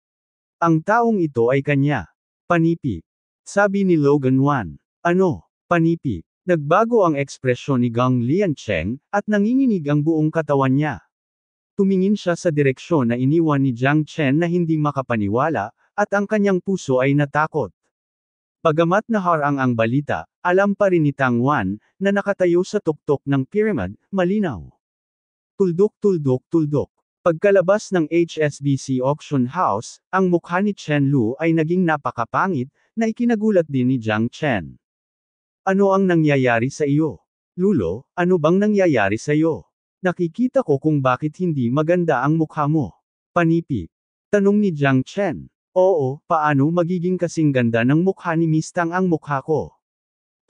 Ang taong ito ay kanya. Panipi. Sabi ni Logan Wan. Ano? Panipi. Nagbago ang ekspresyon ni Gang Liancheng, at nanginginig ang buong katawan niya. Tumingin siya sa direksyon na iniwan ni Jiang Chen na hindi makapaniwala, at ang kanyang puso ay natakot. Bagamat naharang ang balita, alam pa rin ni Tang Wan, na nakatayo sa tuktok ng pyramid, malinaw. Tuldok tuldok tuldok. Pagkalabas ng HSBC Auction House, ang mukha ni Chen Lu ay naging napakapangit, na ikinagulat din ni Jiang Chen. Ano ang nangyayari sa iyo? Lulo, ano bang nangyayari sa iyo? Nakikita ko kung bakit hindi maganda ang mukha mo. Panipi. Tanong ni Jiang Chen. Oo, paano magiging kasing ganda ng mukha ni Miss Tang ang mukha ko?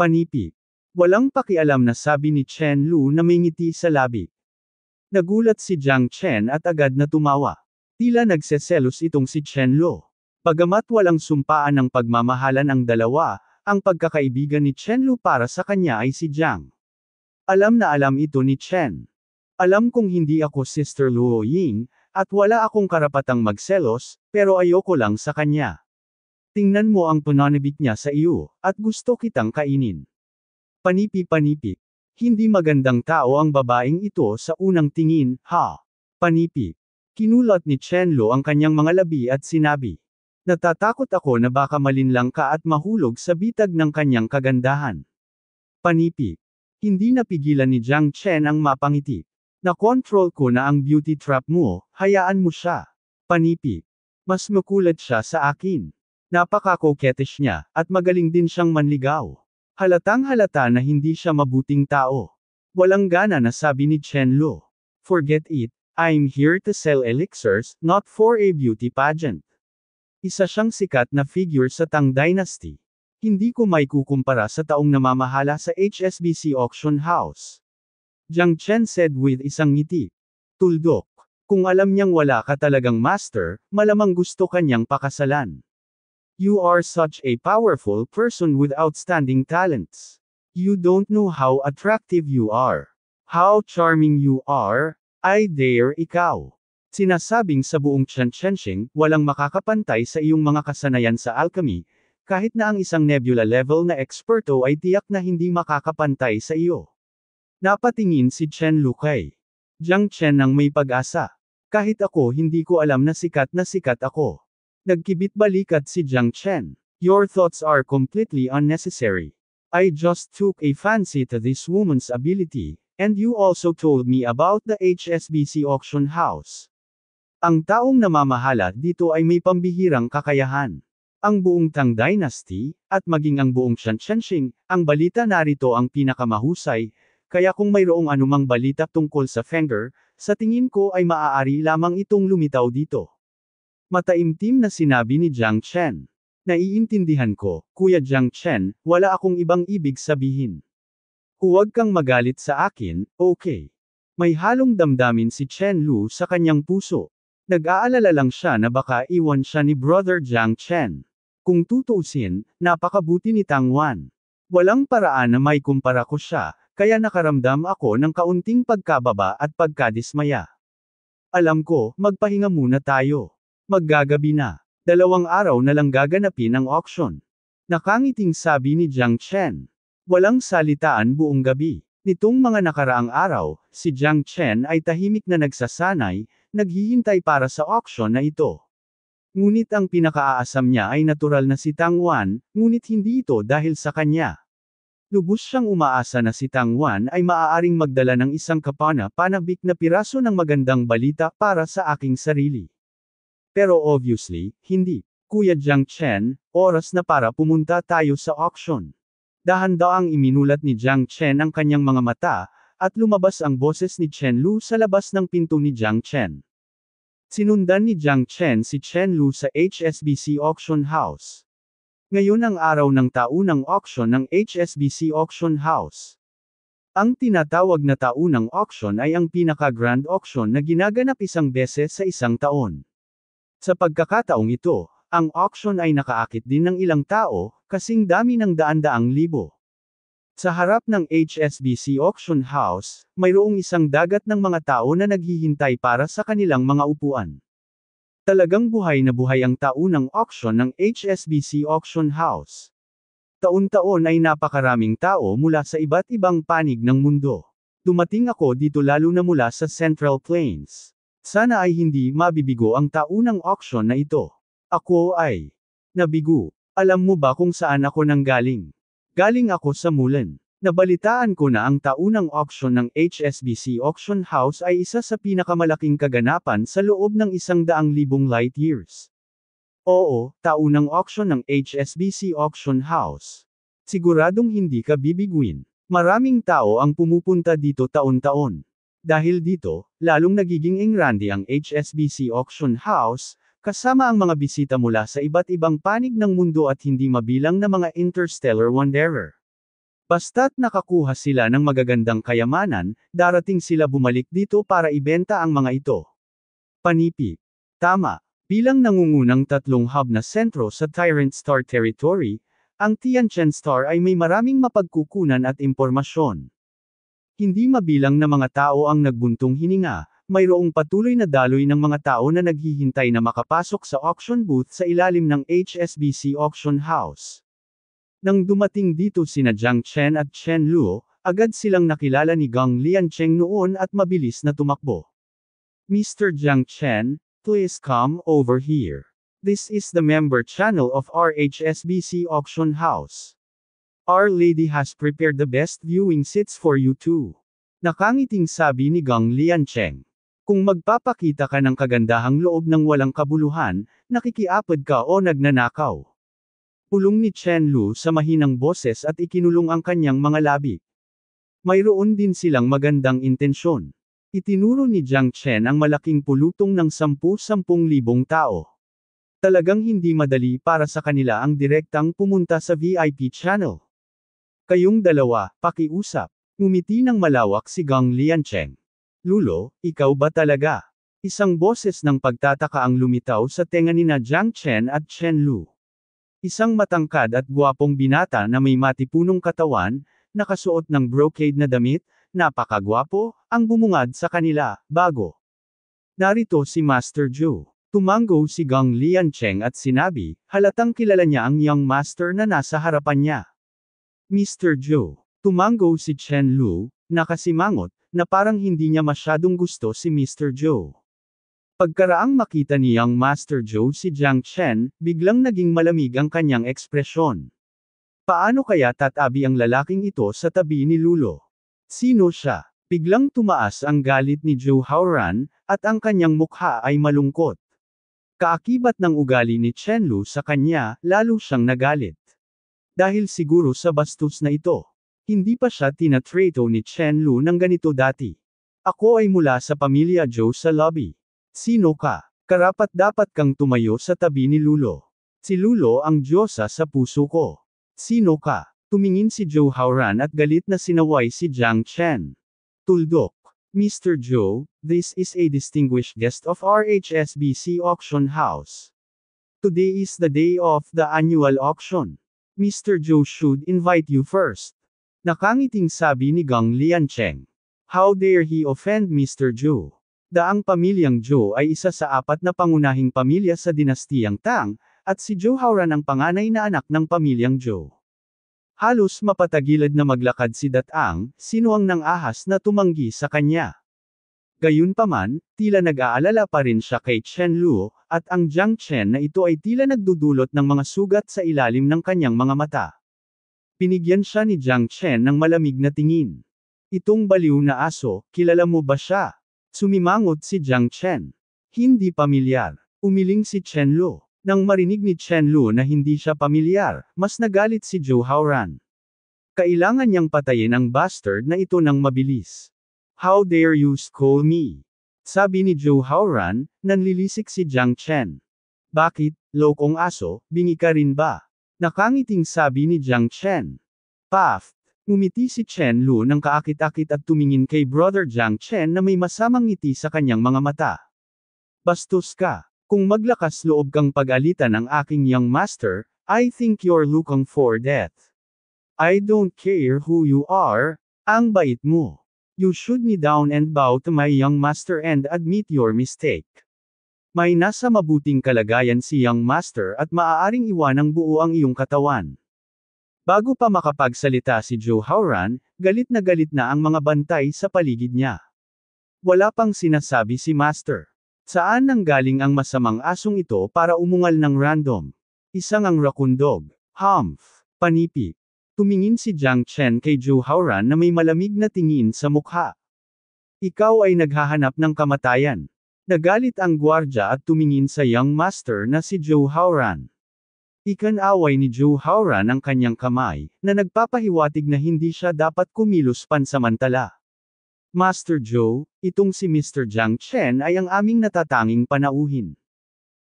Panipi. Walang pakialam na sabi ni Chen Lu na may ngiti sa labi. Nagulat si Jiang Chen at agad na tumawa. Tila nagseselos itong si Chen Lu. Bagamat walang sumpaan ng pagmamahalan ang dalawa, ang pagkakaibigan ni Chen Lu para sa kanya ay si Jiang. Alam na alam ito ni Chen. Alam kong hindi ako Sister Luo Ying, at wala akong karapatang magselos, pero ayoko lang sa kanya. Tingnan mo ang pananabik niya sa iyo, at gusto kitang kainin. Panipi-panipi. Hindi magandang tao ang babaeng ito sa unang tingin, ha? Panipi. Kinulat ni Chen Lu ang kanyang mga labi at sinabi. Natatakot ako na baka malinlang ka at mahulog sa bitag ng kanyang kagandahan. Panipi. Hindi napigilan ni Jiang Chen ang mapangiti. Na-control ko na ang beauty trap mo, hayaan mo siya. Panipi. Mas makulat siya sa akin. Napaka-coquettish niya, at magaling din siyang manligaw. Halatang halata na hindi siya mabuting tao. Walang gana na sabi ni Chen Lu. Forget it, I'm here to sell elixirs, not for a beauty pageant. Isa siyang sikat na figure sa Tang Dynasty. Hindi ko may kukumpara sa taong namamahala sa HSBC Auction House. Jiang Chen said with isang ngiti. Tuldok. Kung alam niyang wala ka talagang master, malamang gusto kanyang pakasalan. You are such a powerful person with outstanding talents. You don't know how attractive you are. How charming you are, I dare ikaw. Sinasabing sa buong Chensheng, walang makakapantay sa iyong mga kasanayan sa alchemy, kahit na ang isang nebula level na eksperto ay tiyak na hindi makakapantay sa iyo. Napatingin si Chen Lu kay Jiang Chen ng may pag-asa. Kahit ako hindi ko alam na sikat ako. Nagkibit balikat si Jiang Chen. Your thoughts are completely unnecessary. I just took a fancy to this woman's ability, and you also told me about the HSBC auction house. Ang taong namamahala dito ay may pambihirang kakayahan. Ang buong Tang Dynasty, at maging ang buong Chensheng, ang balita narito ang pinakamahusay. Kaya kung mayroong anumang balita tungkol sa Fenger, sa tingin ko ay maaari lamang itong lumitaw dito. Mataimtim na sinabi ni Jiang Chen. Naiintindihan ko, Kuya Jiang Chen, wala akong ibang ibig sabihin. Huwag kang magalit sa akin, okay. May halong damdamin si Chen Lu sa kanyang puso. Nag-aalala lang siya na baka iwan siya ni Brother Jiang Chen. Kung tutuusin, napakabuti ni Tang Wan. Walang paraan na may kumpara ko siya. Kaya nakaramdam ako ng kaunting pagkababa at pagkadismaya. Alam ko, magpahinga muna tayo. Maggagabi na. 2 araw na lang gaganapin ang auction. Nakangiting sabi ni Jiang Chen. Walang salitaan buong gabi. Nitong mga nakaraang araw, si Jiang Chen ay tahimik na nagsasanay, naghihintay para sa auction na ito. Ngunit ang pinakaaasam niya ay natural na si Tang Wan, ngunit hindi ito dahil sa kanya. Lubos siyang umaasa na si Tang Wan ay maaaring magdala ng isang kapana-panabik na piraso ng magandang balita para sa aking sarili. Pero obviously, hindi. Kuya Jiang Chen, oras na para pumunta tayo sa auction. Dahan-daang iminulat ni Jiang Chen ang kanyang mga mata, at lumabas ang boses ni Chen Lu sa labas ng pinto ni Jiang Chen. Sinundan ni Jiang Chen si Chen Lu sa HSBC Auction House. Ngayon ang araw ng taunang auction ng HSBC Auction House. Ang tinatawag na taunang auction ay ang pinaka-grand auction na ginaganap isang beses sa isang taon. Sa pagkakataong ito, ang auction ay nakaakit din ng ilang tao, kasing dami ng daan-daang libo. Sa harap ng HSBC Auction House, mayroong isang dagat ng mga tao na naghihintay para sa kanilang mga upuan. Talagang buhay na buhay ang taunang auction ng HSBC Auction House. Taon-taon ay napakaraming tao mula sa iba't ibang panig ng mundo. Dumating ako dito lalo na mula sa Central Plains. Sana ay hindi mabibigo ang taunang auction na ito. Ako ay nabigo. Alam mo ba kung saan ako nanggaling? Galing ako sa Mulan. Nabalitaan ko na ang taunang auction ng HSBC Auction House ay isa sa pinakamalaking kaganapan sa loob ng 100,000 light years. Oo, taunang auction ng HSBC Auction House. Siguradong hindi ka bibiguin. Maraming tao ang pumupunta dito taon-taon. Dahil dito, lalong nagiging engrande ang HSBC Auction House, kasama ang mga bisita mula sa iba't ibang panig ng mundo at hindi mabilang na mga interstellar wanderer. Basta't nakakuha sila ng magagandang kayamanan, darating sila bumalik dito para ibenta ang mga ito. Panipi. Tama. Bilang nangungunang tatlong hub na sentro sa Tyrant Star Territory, ang Tianchen Star ay may maraming mapagkukunan at impormasyon. Hindi mabilang na mga tao ang nagbuntong hininga, mayroong patuloy na daloy ng mga tao na naghihintay na makapasok sa auction booth sa ilalim ng HSBC Auction House. Nang dumating dito sina Jiang Chen at Chen Lu, agad silang nakilala ni Gang Liancheng noon at mabilis na tumakbo. Mr. Jiang Chen, please come over here. This is the member channel of our HSBC Auction House. Our lady has prepared the best viewing seats for you too. Nakangiting sabi ni Gang Liancheng. Kung magpapakita ka ng kagandahang loob ng walang kabuluhan, nakikiapad ka o nagnanakaw. Pulong ni Chen Lu sa mahinang boses at ikinulong ang kanyang mga labi. Mayroon din silang magandang intensyon. Itinuro ni Jiang Chen ang malaking pulutong ng 10,000 tao. Talagang hindi madali para sa kanila ang direktang pumunta sa VIP channel. Kayong dalawa, pakiusap. Ngumiti ng malawak si Gang Liancheng. Lulo, ikaw ba talaga? Isang boses ng pagtataka ang lumitaw sa tenga nina Jiang Chen at Chen Lu. Isang matangkad at gwapong binata na may matipunong katawan, nakasuot ng brocade na damit, napakagwapo, ang bumungad sa kanila, bago. Narito si Master Zhou. Tumango si Gang Liancheng at sinabi, halatang kilala niya ang young master na nasa harapan niya. Mr. Zhou. Tumango si Chen Lu, nakasimangot, na parang hindi niya masyadong gusto si Mr. Zhou. Pagkaraang makita ni Young Master Zhou si Jiang Chen, biglang naging malamig ang kanyang ekspresyon. Paano kaya tatabi ang lalaking ito sa tabi ni Lulo? Sino siya? Biglang tumaas ang galit ni Zhou Haoran, at ang kanyang mukha ay malungkot. Kaakibat ng ugali ni Chen Lu sa kanya, lalo siyang nagalit. Dahil siguro sa bastos na ito. Hindi pa siya tinatrato ni Chen Lu ng ganito dati. Ako ay mula sa pamilya Zhou sa lobby. Sino ka? Karapat-dapat kang tumayo sa tabi ni Lulo. Si Lulo ang diyosa sa puso ko. Sino ka? Tumingin si Zhou Haoran at galit na sinaway si Jiang Chen. Tuldok. Mr. Zhou, this is a distinguished guest of our HSBC Auction House. Today is the day of the annual auction. Mr. Zhou should invite you first. Nakangiting sabi ni Gang Liancheng. How dare he offend Mr. Zhou? Daang pamilyang Zhou ay isa sa 4 na pangunahing pamilya sa dinastiyang Tang, at si Zhou Haoran ang panganay na anak ng pamilyang Zhou. Halos mapatagilad na maglakad si Datang, sinuwang ng ahas na tumanggi sa kanya. Gayunpaman, tila nag-aalala pa rin siya kay Chen Lu, at ang Jiang Chen na ito ay tila nagdudulot ng mga sugat sa ilalim ng kanyang mga mata. Pinigyan siya ni Jiang Chen ng malamig na tingin. Itong baliw na aso, kilala mo ba siya? Sumimangot si Jiang Chen. Hindi pamilyar. Umiling si Chen Lu. Nang marinig ni Chen Lu na hindi siya pamilyar, mas nagalit si Zhou Haoran. Kailangan niyang patayin ang bastard na ito ng mabilis. How dare you scold me? Sabi ni Zhou Haoran, nanlilisik si Jiang Chen. Bakit, lokong aso, bingi ka rin ba? Nakangiting sabi ni Jiang Chen. Paf! Ngumiti si Chen Lu ng kaakit-akit at tumingin kay Brother Jiang Chen na may masamang ngiti sa kanyang mga mata. Bastos ka! Kung maglakas loob kang pag-alitan ng aking young master, I think you're looking for death. I don't care who you are, ang bait mo. You should kneel down and bow to my young master and admit your mistake. May nasa mabuting kalagayan si young master at maaaring iwanang buo ang iyong katawan. Bago pa makapagsalita si Zhou Haoran, galit na ang mga bantay sa paligid niya. Wala pang sinasabi si master. Saan nanggaling ang masamang asong ito para umungal ng random? Isang ang raccoon dog. Humph. Panipi. Tumingin si Jiang Chen kay Zhou Haoran na may malamig na tingin sa mukha. Ikaw ay naghahanap ng kamatayan. Nagalit ang gwardya at tumingin sa young master na si Zhou Haoran. Ikanaway ni Zhou Haoran ang kanyang kamay, na nagpapahiwatig na hindi siya dapat kumilos pansamantala. Master Zhou, itong si Mr. Jiang Chen ay ang aming natatanging panauhin.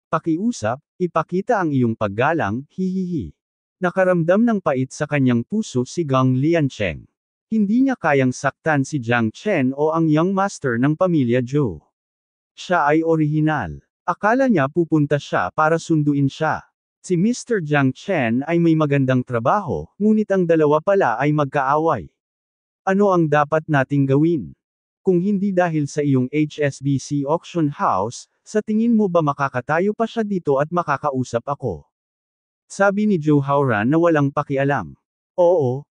Pakiusap, ipakita ang iyong paggalang, hihihi. Nakaramdam ng pait sa kanyang puso si Gang Liancheng. Hindi niya kayang saktan si Jiang Chen o ang young master ng pamilya Zhou. Siya ay orihinal. Akala niya pupunta siya para sunduin siya. Si Mr. Jiang Chen ay may magandang trabaho, ngunit ang dalawa pala ay magkaaway. Ano ang dapat nating gawin? Kung hindi dahil sa iyong HSBC auction house, sa tingin mo ba makakatayo pa siya dito at makakausap ako? Sabi ni Zhou Haoran na walang pakialam. Oo.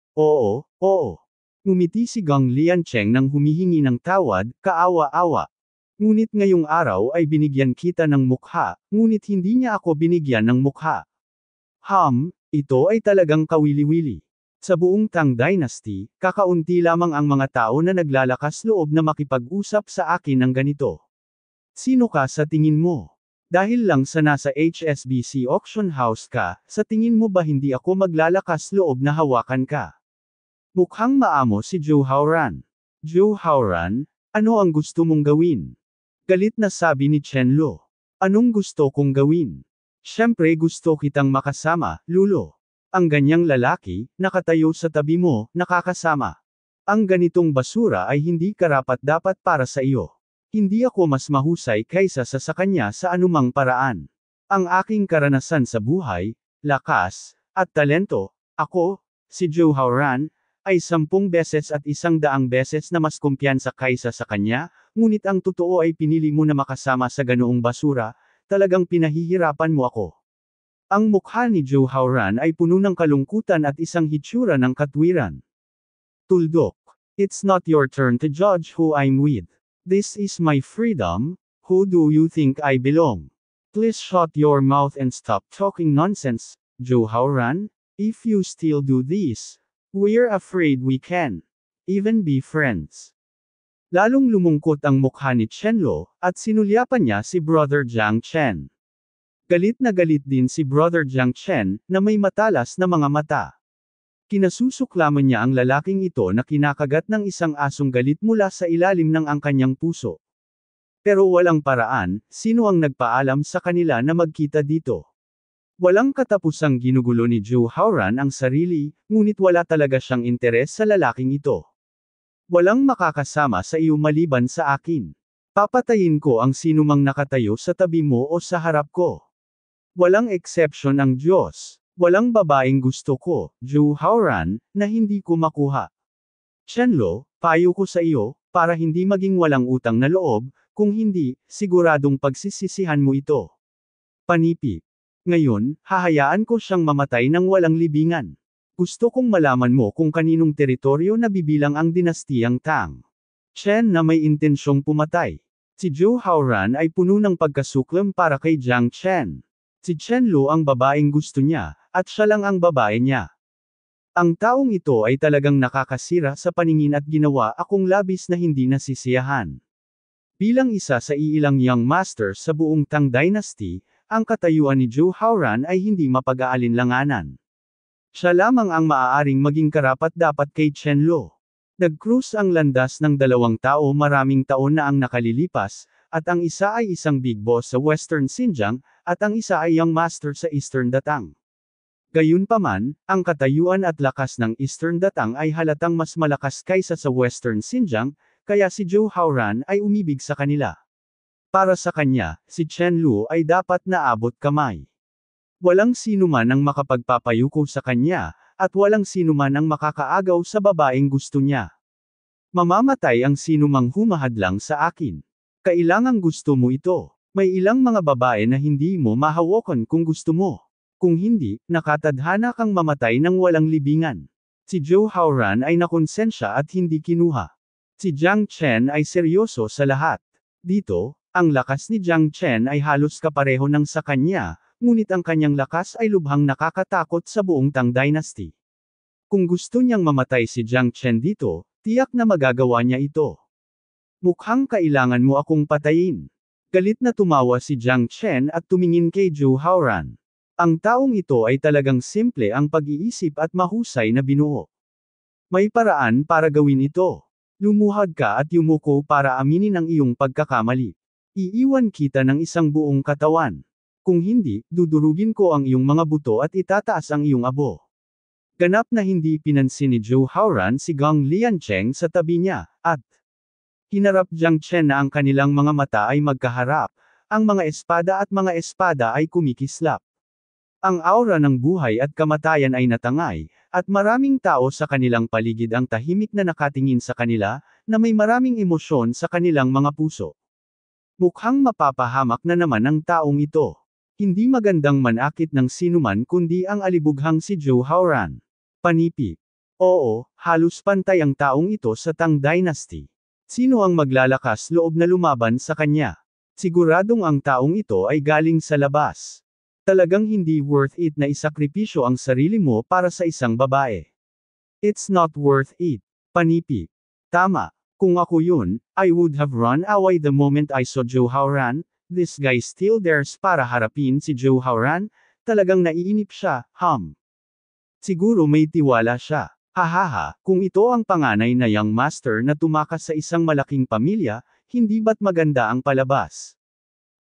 Ngumiti si Gang Liancheng nang humihingi ng tawad, kaawa-awa. Ngunit ngayong araw ay binigyan kita ng mukha, ngunit hindi niya ako binigyan ng mukha. Ito ay talagang kawili-wili. Sa buong Tang Dynasty, kakaunti lamang ang mga tao na naglalakas loob na makipag-usap sa akin ng ganito. Sino ka sa tingin mo? Dahil lang sa nasa HSBC auction house ka, sa tingin mo ba hindi ako maglalakas loob na hawakan ka? Mukhang maamo si Zhou Haoran. Zhou Haoran, ano ang gusto mong gawin? Galit na sabi ni Chen Lu. Anong gusto kong gawin? Siyempre gusto kitang makasama, Lulo. Ang ganyang lalaki, nakatayo sa tabi mo, nakakasama. Ang ganitong basura ay hindi karapat-dapat para sa iyo. Hindi ako mas mahusay kaysa sa kanya sa anumang paraan. Ang aking karanasan sa buhay, lakas, at talento, ako, si Zhou Haoran, ay 10 beses at 100 beses na mas kumpiyansa kaysa sa kanya, ngunit ang totoo ay pinili mo na makasama sa ganoong basura, talagang pinahihirapan mo ako. Ang mukha ni Zhou Haoran ay puno ng kalungkutan at isang hitsura ng katwiran. Tuldok. It's not your turn to judge who I'm with. This is my freedom. Who do you think I belong? Please shut your mouth and stop talking nonsense, Zhou Haoran. If you still do this, we're afraid we can even be friends. Lalong lumungkot ang mukha ni Chen Lu, at sinulyapan niya si Brother Jiang Chen. Galit na galit din si Brother Jiang Chen, na may matalas na mga mata. Kinasusuklaman niya ang lalaking ito na kinakagat ng isang asong galit mula sa ilalim ng ang kanyang puso. Pero walang paraan, sino ang nagpaalam sa kanila na magkita dito? Walang katapusang ginugulo ni Zhou Haoran ang sarili, ngunit wala talaga siyang interes sa lalaking ito. Walang makakasama sa iyo maliban sa akin. Papatayin ko ang sinumang nakatayo sa tabi mo o sa harap ko. Walang exception ang Diyos. Walang babaeng gusto ko, Zhou Haoran, na hindi ko makuha. Chen Lu, payo ko sa iyo, para hindi maging walang utang na loob, kung hindi, siguradong pagsisisihan mo ito. Panipi. Ngayon, hahayaan ko siyang mamatay ng walang libingan. Gusto kong malaman mo kung kaninong teritoryo nabibilang ang dinastiyang Tang. Chen na may intensyong pumatay. Si Zhou Haoran ay puno ng pagkasuklam para kay Jiang Chen. Si Chen Lu ang babaeng gusto niya, at siya lang ang babae niya. Ang taong ito ay talagang nakakasira sa paningin at ginawa akong labis na hindi nasisiyahan. Bilang isa sa iilang young master sa buong Tang Dynasty, ang katayuan ni Zhou Haoran ay hindi mapag-aalinlanganan. Siya lamang ang maaaring maging karapat-dapat kay Chen Lu. Nag-cruise ang landas ng dalawang tao maraming taon na ang nakalilipas, at ang isa ay isang big boss sa Western Xinjiang, at ang isa ay young master sa Eastern Datang. Gayunpaman, ang katayuan at lakas ng Eastern Datang ay halatang mas malakas kaysa sa Western Xinjiang, kaya si Zhou Haoran ay umibig sa kanila. Para sa kanya, si Chen Lu ay dapat naabot kamay. Walang sinuman ang makapagpapayuko sa kanya, at walang sinuman ang makakaagaw sa babaeng gusto niya. Mamamatay ang sinumang humahadlang sa akin. Kailangang gusto mo ito. May ilang mga babae na hindi mo mahawakan kung gusto mo. Kung hindi, nakatadhana kang mamatay ng walang libingan. Si Zhou Haoran ay nakonsensya at hindi kinuha. Si Jiang Chen ay seryoso sa lahat. Dito, ang lakas ni Jiang Chen ay halos kapareho ng sa kanya, ngunit ang kanyang lakas ay lubhang nakakatakot sa buong Tang Dynasty. Kung gusto niyang mamatay si Jiang Chen dito, tiyak na magagawa niya ito. Mukhang kailangan mo akong patayin. Galit na tumawa si Jiang Chen at tumingin kay Zhou Haoran. Ang taong ito ay talagang simple ang pag-iisip at mahusay na binuo. May paraan para gawin ito. Lumuhad ka at yumuko para aminin ang iyong pagkakamali. Iiwan kita ng isang buong katawan. Kung hindi, dudurugin ko ang iyong mga buto at itataas ang iyong abo. Ganap na hindi pinansin ni Zhou Haoran si Gong Liancheng sa tabi niya, at hinarap Jiang Chen na ang kanilang mga mata ay magkaharap, ang mga espada ay kumikislap. Ang aura ng buhay at kamatayan ay natangay, at maraming tao sa kanilang paligid ang tahimik na nakatingin sa kanila, na may maraming emosyon sa kanilang mga puso. Mukhang mapapahamak na naman ang taong ito. Hindi magandang manakit ng sinuman kundi ang alibughang si Zhou Haoran. Panipi. Oo, halos pantay ang taong ito sa Tang Dynasty. Sino ang maglalakas loob na lumaban sa kanya? Siguradong ang taong ito ay galing sa labas. Talagang hindi worth it na isakripisyo ang sarili mo para sa isang babae. It's not worth it. Panipi. Tama. Kung ako yun, I would have run away the moment I saw Zhou Haoran. This guy still dares para harapin si Zhou Haoran, talagang naiinip siya, Siguro may tiwala siya. Hahaha, kung ito ang panganay na young master na tumakas sa isang malaking pamilya, hindi ba't maganda ang palabas?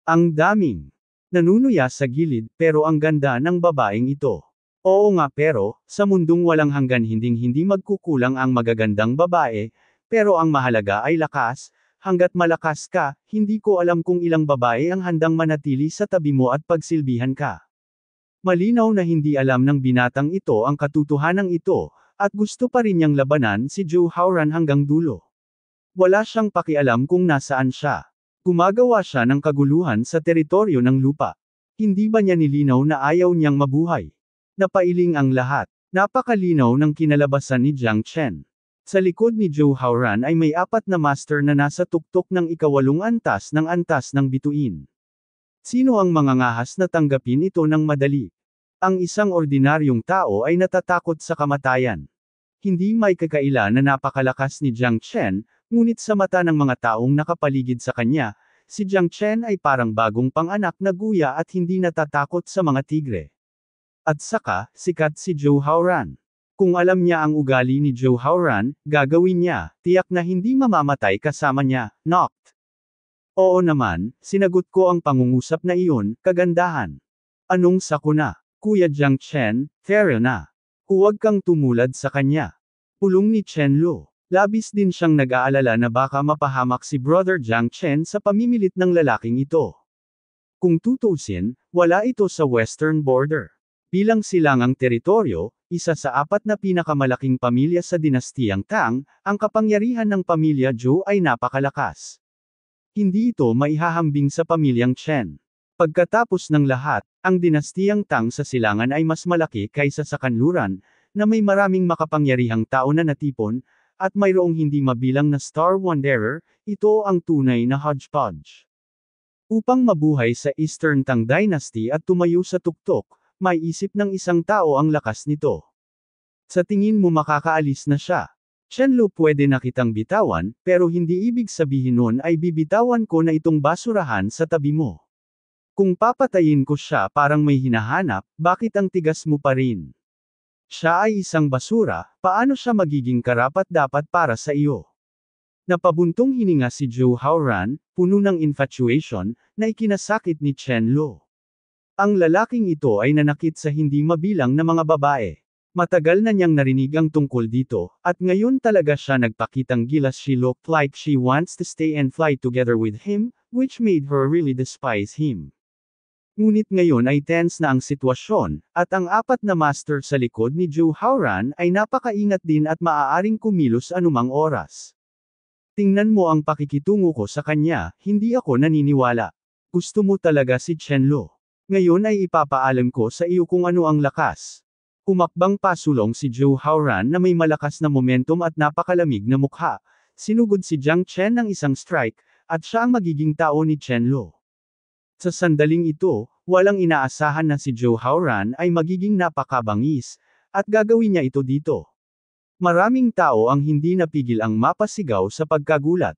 Ang daming nanunuya sa gilid, pero ang ganda ng babaeng ito. Oo nga pero, sa mundong walang hanggan hindi magkukulang ang magagandang babae, pero ang mahalaga ay lakas. Hanggat malakas ka, hindi ko alam kung ilang babae ang handang manatili sa tabi mo at pagsilbihan ka. Malinaw na hindi alam ng binatang ito ang katotohanan ito, at gusto pa rin niyang labanan si Zhou Haoran hanggang dulo. Wala siyang pakialam kung nasaan siya. Gumagawa siya ng kaguluhan sa teritoryo ng lupa. Hindi ba niya nilinaw na ayaw niyang mabuhay? Napailing ang lahat. Napakalinaw ng kinalabasan ni Jiang Chen. Sa likod ni Zhou Haoran ay may 4 na master na nasa tuktok ng ika-8 antas ng bituin. Sino ang mangangahas na tanggapin ito ng madali? Ang isang ordinaryong tao ay natatakot sa kamatayan. Hindi may kakaila na napakalakas ni Jiang Chen, ngunit sa mata ng mga taong nakapaligid sa kanya, si Jiang Chen ay parang bagong panganak na guya at hindi natatakot sa mga tigre. At saka, sikat si Zhou Haoran. Kung alam niya ang ugali ni Zhou Haoran, gagawin niya, tiyak na hindi mamamatay kasama niya, knocked. Oo naman, sinagot ko ang pangungusap na iyon, kagandahan. Anong sakuna? Kuya Jiang Chen, fair na. Huwag kang tumulad sa kanya. Pulong ni Chen Lu. Labis din siyang nag-aalala na baka mapahamak si Brother Jiang Chen sa pamimilit ng lalaking ito. Kung tutuusin, wala ito sa western border. Bilang silangang teritoryo, isa sa 4 na pinakamalaking pamilya sa dinastiyang Tang, ang kapangyarihan ng pamilya Zhou ay napakalakas. Hindi ito maihahambing sa pamilyang Chen. Pagkatapos ng lahat, ang dinastiyang Tang sa silangan ay mas malaki kaysa sa kanluran, na may maraming makapangyarihang tao na natipon, at mayroong hindi mabilang na Star Wanderer, ito ang tunay na hodgepodge. Upang mabuhay sa Eastern Tang Dynasty at tumayo sa tuktok, may isip ng isang tao ang lakas nito. Sa tingin mo makakaalis na siya. Chen Lu pwede na kitang bitawan, pero hindi ibig sabihin nun ay bibitawan ko na itong basurahan sa tabi mo. Kung papatayin ko siya parang may hinahanap, bakit ang tigas mo pa rin? Siya ay isang basura, paano siya magiging karapat-dapat para sa iyo? Napabuntong hininga si Zhou Haoran, puno ng infatuation, na ikinasakit ni Chen Lu. Ang lalaking ito ay nanakit sa hindi mabilang na mga babae. Matagal na niyang narinig ang tungkol dito, at ngayon talaga siya nagpakitang gilas. She looked like she wants to stay and fly together with him, which made her really despise him. Ngunit ngayon ay tense na ang sitwasyon, at ang apat na master sa likod ni Zhou Haoran ay napakaingat din at maaaring kumilos anumang oras. Tingnan mo ang pakikitungo ko sa kanya, hindi ako naniniwala. Gusto mo talaga si Chen Lu. Ngayon ay ipapaalam ko sa iyo kung ano ang lakas. Umakbang pasulong si Zhou Haoran na may malakas na momentum at napakalamig na mukha. Sinugod si Jiang Chen ng isang strike, at siya ang magiging tao ni Chen Lu. Sa sandaling ito, walang inaasahan na si Zhou Haoran ay magiging napakabangis, at gagawin niya ito dito. Maraming tao ang hindi napigil ang mapasigaw sa pagkagulat.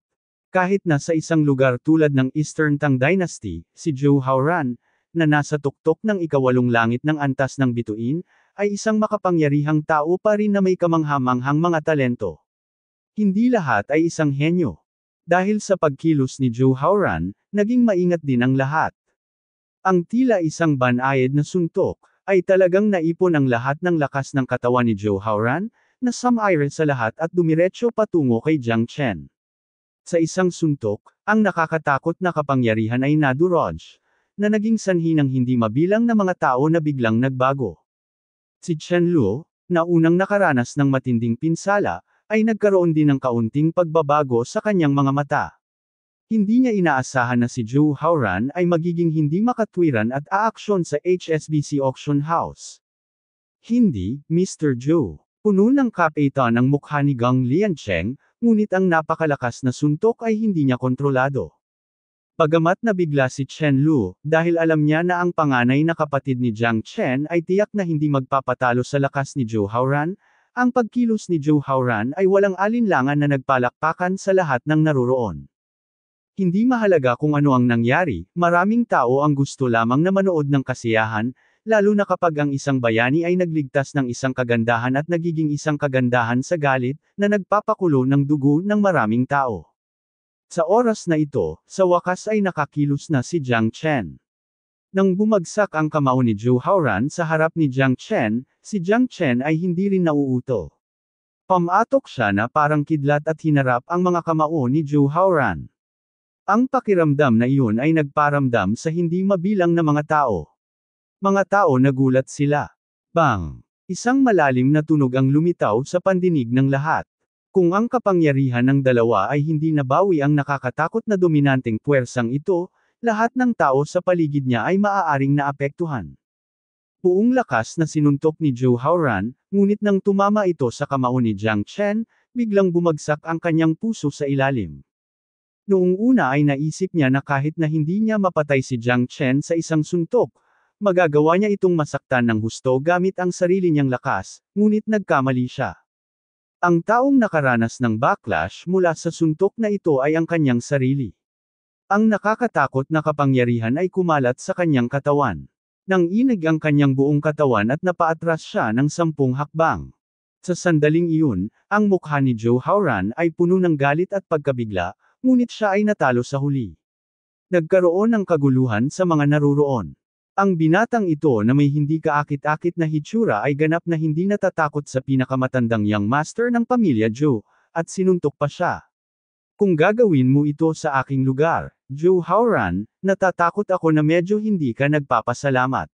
Kahit na sa isang lugar tulad ng Eastern Tang Dynasty, si Zhou Haoran, na nasa tuktok ng ikawalong langit ng antas ng bituin, ay isang makapangyarihang tao pa rin na may kamanghamanghang mga talento. Hindi lahat ay isang henyo. Dahil sa pagkilos ni Zhou Haoran, naging maingat din ang lahat. Ang tila isang banayad na suntok, ay talagang naipon ang lahat ng lakas ng katawan ni Zhou Haoran, na sumire sa lahat at dumiretso patungo kay Jiang Chen. Sa isang suntok, ang nakakatakot na kapangyarihan ay nadurog, na naging sanhi ng hindi mabilang na mga tao na biglang nagbago. Si Chen Lu, na unang nakaranas ng matinding pinsala, ay nagkaroon din ng kaunting pagbabago sa kanyang mga mata. Hindi niya inaasahan na si Zhou Haoran ay magiging hindi makatwiran at aaksyon sa HSBC Auction House. Hindi, Mr. Zhou. Puno ng kapaitan ang mukha ni Gang Liancheng, ngunit ang napakalakas na suntok ay hindi niya kontrolado. Bagamat nabigla si Chen Lu, dahil alam niya na ang panganay na kapatid ni Jiang Chen ay tiyak na hindi magpapatalo sa lakas ni Zhou Haoran, ang pagkilos ni Zhou Haoran ay walang alinlangan na nagpalakpakan sa lahat ng naruroon. Hindi mahalaga kung ano ang nangyari, maraming tao ang gusto lamang na manood ng kasiyahan, lalo na kapag ang isang bayani ay nagligtas ng isang kagandahan at nagiging isang kagandahan sa galit, na nagpapakulo ng dugo ng maraming tao. Sa oras na ito, sa wakas ay nakakilos na si Jiang Chen. Nang bumagsak ang kamao ni Zhou Haoran sa harap ni Jiang Chen, si Jiang Chen ay hindi rin nauuto. Pamatok siya na parang kidlat at hinarap ang mga kamao ni Zhou Haoran. Ang pakiramdam na iyon ay nagparamdam sa hindi mabilang na mga tao. Mga tao nagulat sila. Bang! Isang malalim na tunog ang lumitaw sa pandinig ng lahat. Kung ang kapangyarihan ng dalawa ay hindi nabawi ang nakakatakot na dominanteng puwersang ito, lahat ng tao sa paligid niya ay maaaring naapektuhan. Buong lakas na sinuntok ni Zhou Haoran, ngunit nang tumama ito sa kamao ni Jiang Chen, biglang bumagsak ang kanyang puso sa ilalim. Noong una ay naisip niya na kahit na hindi niya mapatay si Jiang Chen sa isang suntok, magagawa niya itong masaktan ng husto gamit ang sarili niyang lakas, ngunit nagkamali siya. Ang taong nakaranas ng backlash mula sa suntok na ito ay ang kanyang sarili. Ang nakakatakot na kapangyarihan ay kumalat sa kanyang katawan. Nang inig ang kanyang buong katawan at napaatras siya ng 10 hakbang. Sa sandaling iyon, ang mukha ni Zhou Haoran ay puno ng galit at pagkabigla, ngunit siya ay natalo sa huli. Nagkaroon ng kaguluhan sa mga naruroon. Ang binatang ito na may hindi kaakit-akit na hitsura ay ganap na hindi natatakot sa pinakamatandang young master ng pamilya Zhou, at sinuntok pa siya. Kung gagawin mo ito sa aking lugar, Zhou Haoran, natatakot ako na medyo hindi ka nagpapasalamat.